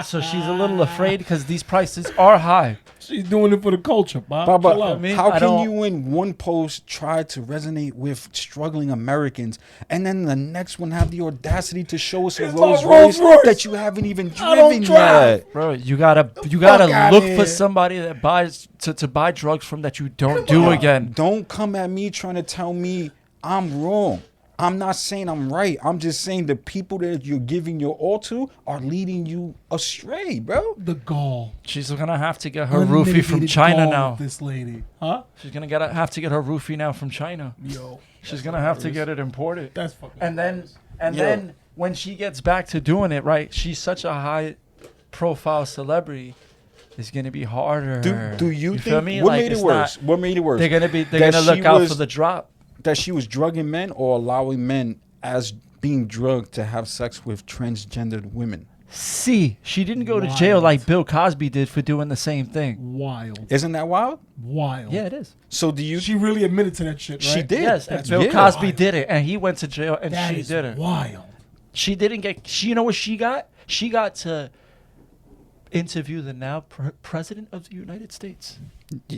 So she's a little afraid because these prices are high. She's doing it for the culture, Bob. Baba, Chill out. mean, how I can don't- you in one post try to resonate with struggling Americans and then the next one have the audacity to show us a It's Rolls not Rolls Royce Royce. that you haven't even I don't driven drive. yet? Bro, you gotta outta look here. for somebody that buys to buy drugs from that you don't do again. Don't come at me trying to tell me I'm wrong. I'm not saying I'm right. I'm just saying the people that you're giving your all to are leading you astray, bro. The gall. She's gonna have to get her roofie from Unmitigated China gall now. with this lady, huh? She's gonna have to get her roofie now from China. Yo, She's gonna have to get it imported. that's fucking. And then Yo. then when she gets back to doing it, right? She's such a high profile celebrity. It's gonna be harder. Do you feel think me? what Like, made it it's worse? not- What made it worse? They're That gonna look she out was- for the drop. that she was drugging men or allowing men as being drugged to have sex with transgendered women. See, she didn't go to jail Wild. like Bill Cosby did for doing the same thing. Wild. Isn't that wild? Wild. Yeah, it is. So do you? She really admitted to that shit, right? She did. Yes, and That's Bill yeah. Cosby wild. did it, and he went to jail, and That she is didn't. wild. She didn't get. You know what she got? She got to interview the now president of the United States,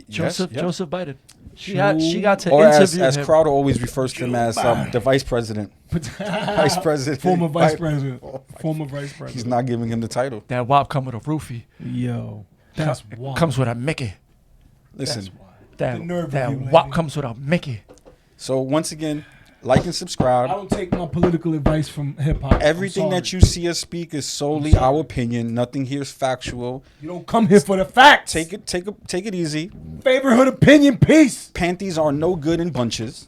Joseph Biden. She got to Or interview as him. Crowder always refers to him as the vice president. Vice president. Former vice Biden. president. Oh my Former vice president. He's not giving him the title. That wop come with a roofie. Yo, that's wild. Comes with a Mickey. Listen. That's wild. That The nerve that of you, wop lady. comes with a Mickey. So once again, like and I subscribe. don't take my political advice from hip hop. Everything that you see us speak is solely our opinion. Nothing here is factual. You don't come here for the facts. Take it easy. Favorite opinion, peace. Panties are no good in bunches.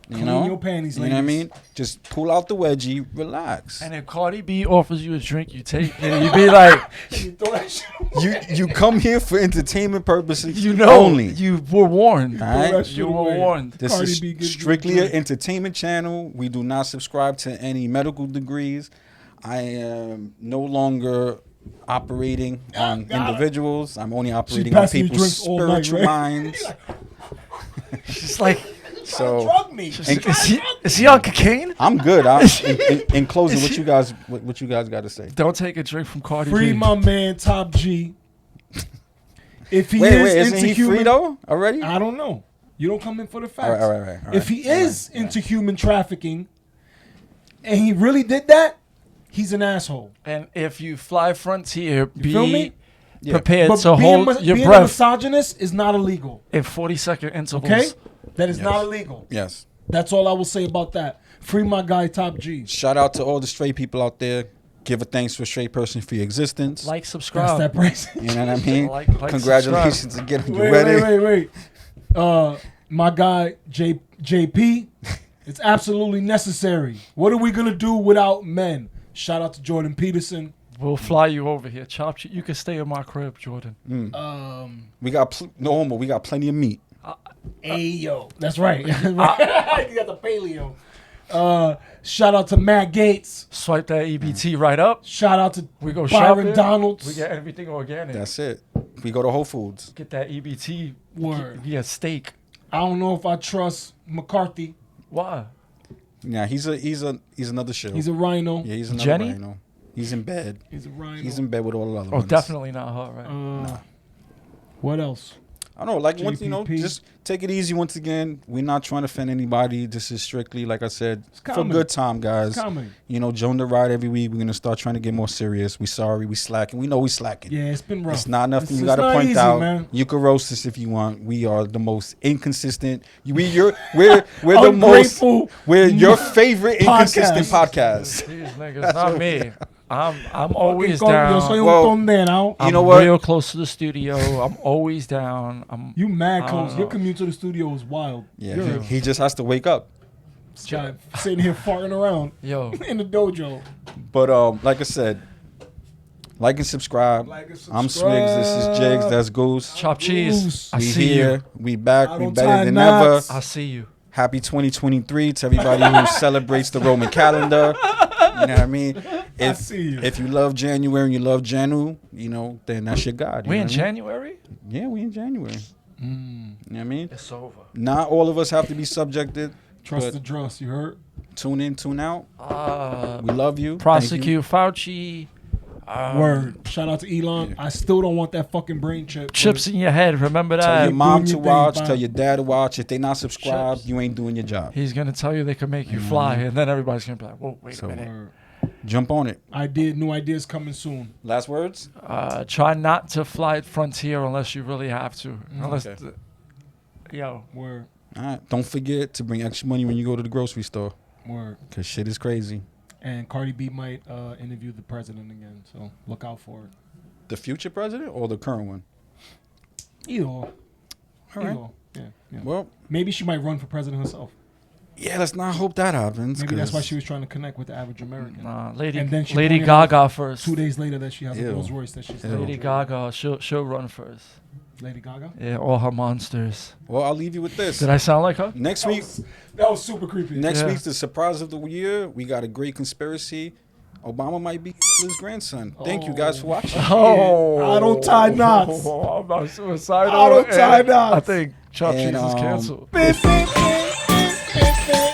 You Clean know your panties, You know what I ladies. mean? Just pull out the wedgie, relax. And if Cardi B offers you a drink, you take it. You be like, You throw that shit away. You come here for entertainment purposes. you know, only. you were warned. All right? Throw that shit You were away. warned. This Cardi is B gives you a strictly an drink. entertainment channel. We do not subscribe to any medical degrees. I am no longer operating on got it. individuals. I'm only operating on passing you people's drinks all night, spiritual right? minds. She's like, So Drug me. is he on cocaine? I'm good. In closing, what you guys got to say? Don't take a drink from Cardi Free B. my man, Top G. If he Wait, is isn't into he human, free though already? I don't know. You don't come in for the facts. All right. If he is into human trafficking, and he really did that, he's an asshole. And if you fly frontier, feel me? be prepared But to being, hold your being a breath misogynist is not illegal. in 40-second intervals. Okay, that is not illegal. Yes. That's all I will say about that. Free my guy, Top G. Shout out to all the straight people out there. Give a thanks to a straight person for your existence. Like, That's subscribe. that price. You know what I mean? Like, Congratulations again on your Wait, wedding. wait. My guy, JP, it's absolutely necessary. What are we going to do without men? Shout out to Jordan Peterson. We'll fly you over here. Chopt, you can stay in my crib, Jordan. We got no homo. We got plenty of meat. Ayo. That's right. you got the paleo. Shout out to Matt Gates. Swipe that EBT right up. Shout out to We go Byron shopping. Donalds. We get everything organic. That's it. We go to Whole Foods. Get that EBT. Word. Get steak. I don't know if I trust McCarthy. Why? Yeah, he's another show. He's a rhino. Yeah, he's another Jenny? rhino. He's in bed. He's a rhino. He's in bed with all the other Oh, ones. definitely not her, right? What else? I don't know. Like once JPP. just take it easy. Once again, we're not trying to offend anybody. This is strictly, like I said, for comedy. good time, guys. It's comedy. You know, Joan the Ride every week. We're gonna start trying to get more serious. We sorry, we slacking. We know we slacking. Yeah, it's been rough. It's not nothing It's- you it's got to not point easy, out. man. You can roast us if you want. We are the most inconsistent. We're the most. Ungrateful We're your favorite inconsistent podcast. podcast. These niggas, not me. I'm always Yo soy down. un Well, condenado. You I'm know what? real close to the studio. I'm always down. You mad I close. don't Your know. commute to the studio is wild. Yeah, You're he just has to wake up. sitting here farting around Yo, in the dojo. But like I said, like and subscribe. Like and I'm Swigs. This is Jigs. That's Goose. Chopped cheese. Goose. I We see here. you. We back. I We don't better tie than knots. ever. I see you. Happy 2023 to everybody who celebrates the Roman calendar. You know what I mean? see you. If you love January and you love Janu, you know, then that's your God. you We know in what I mean? January? Yeah, we in January. You know what I mean? It's over. Not all of us have to be subjected. Trust but the trust. You heard? Tune in, tune out. We love you. Thank you. Prosecute Fauci. Word. Shout out to Elon. Yeah. I still don't want that fucking brain chip. Chips in your head. Remember Tell that? your mom doing to your thing, watch. Bob. Tell your dad to watch. If they not subscribed, Chips. you ain't doing your job. He's gonna tell you they can make you fly, and then everybody's gonna be like, "Whoa, wait So- a minute." Word. Jump on it. New ideas coming soon. Last words? Try not to fly at Frontier unless you really have to. Unless, Okay. yo, Word. All right. Don't forget to bring extra money when you go to the grocery store. Word. Because shit is crazy. And Cardi B might interview the president again, so look out for it. The future president or the current one? Either or. All Either right. or. Yeah. Well, Maybe she might run for president herself. yeah, let's not hope that happens. Maybe that's why 'cause- she was trying to connect with the average American. Nah, Lady And then she Lady pointed out Gaga first. 2 days later that she has Ew. a Rolls Royce that she's Ew. Lady Gaga, she'll run first. Lady Gaga? Yeah, all her monsters. Well, I'll leave you with this. Did I sound like her? Next week, That was super creepy. next Yeah. week's the surprise of the year. We got a great conspiracy. Obama might be his grandson. Thank you guys for watching. Oh, I don't tie knots. I'm not suicidal. I don't tie and knots. I think Chopt And, Cheese is canceled. Beep, beep, beep, beep, beep, beep.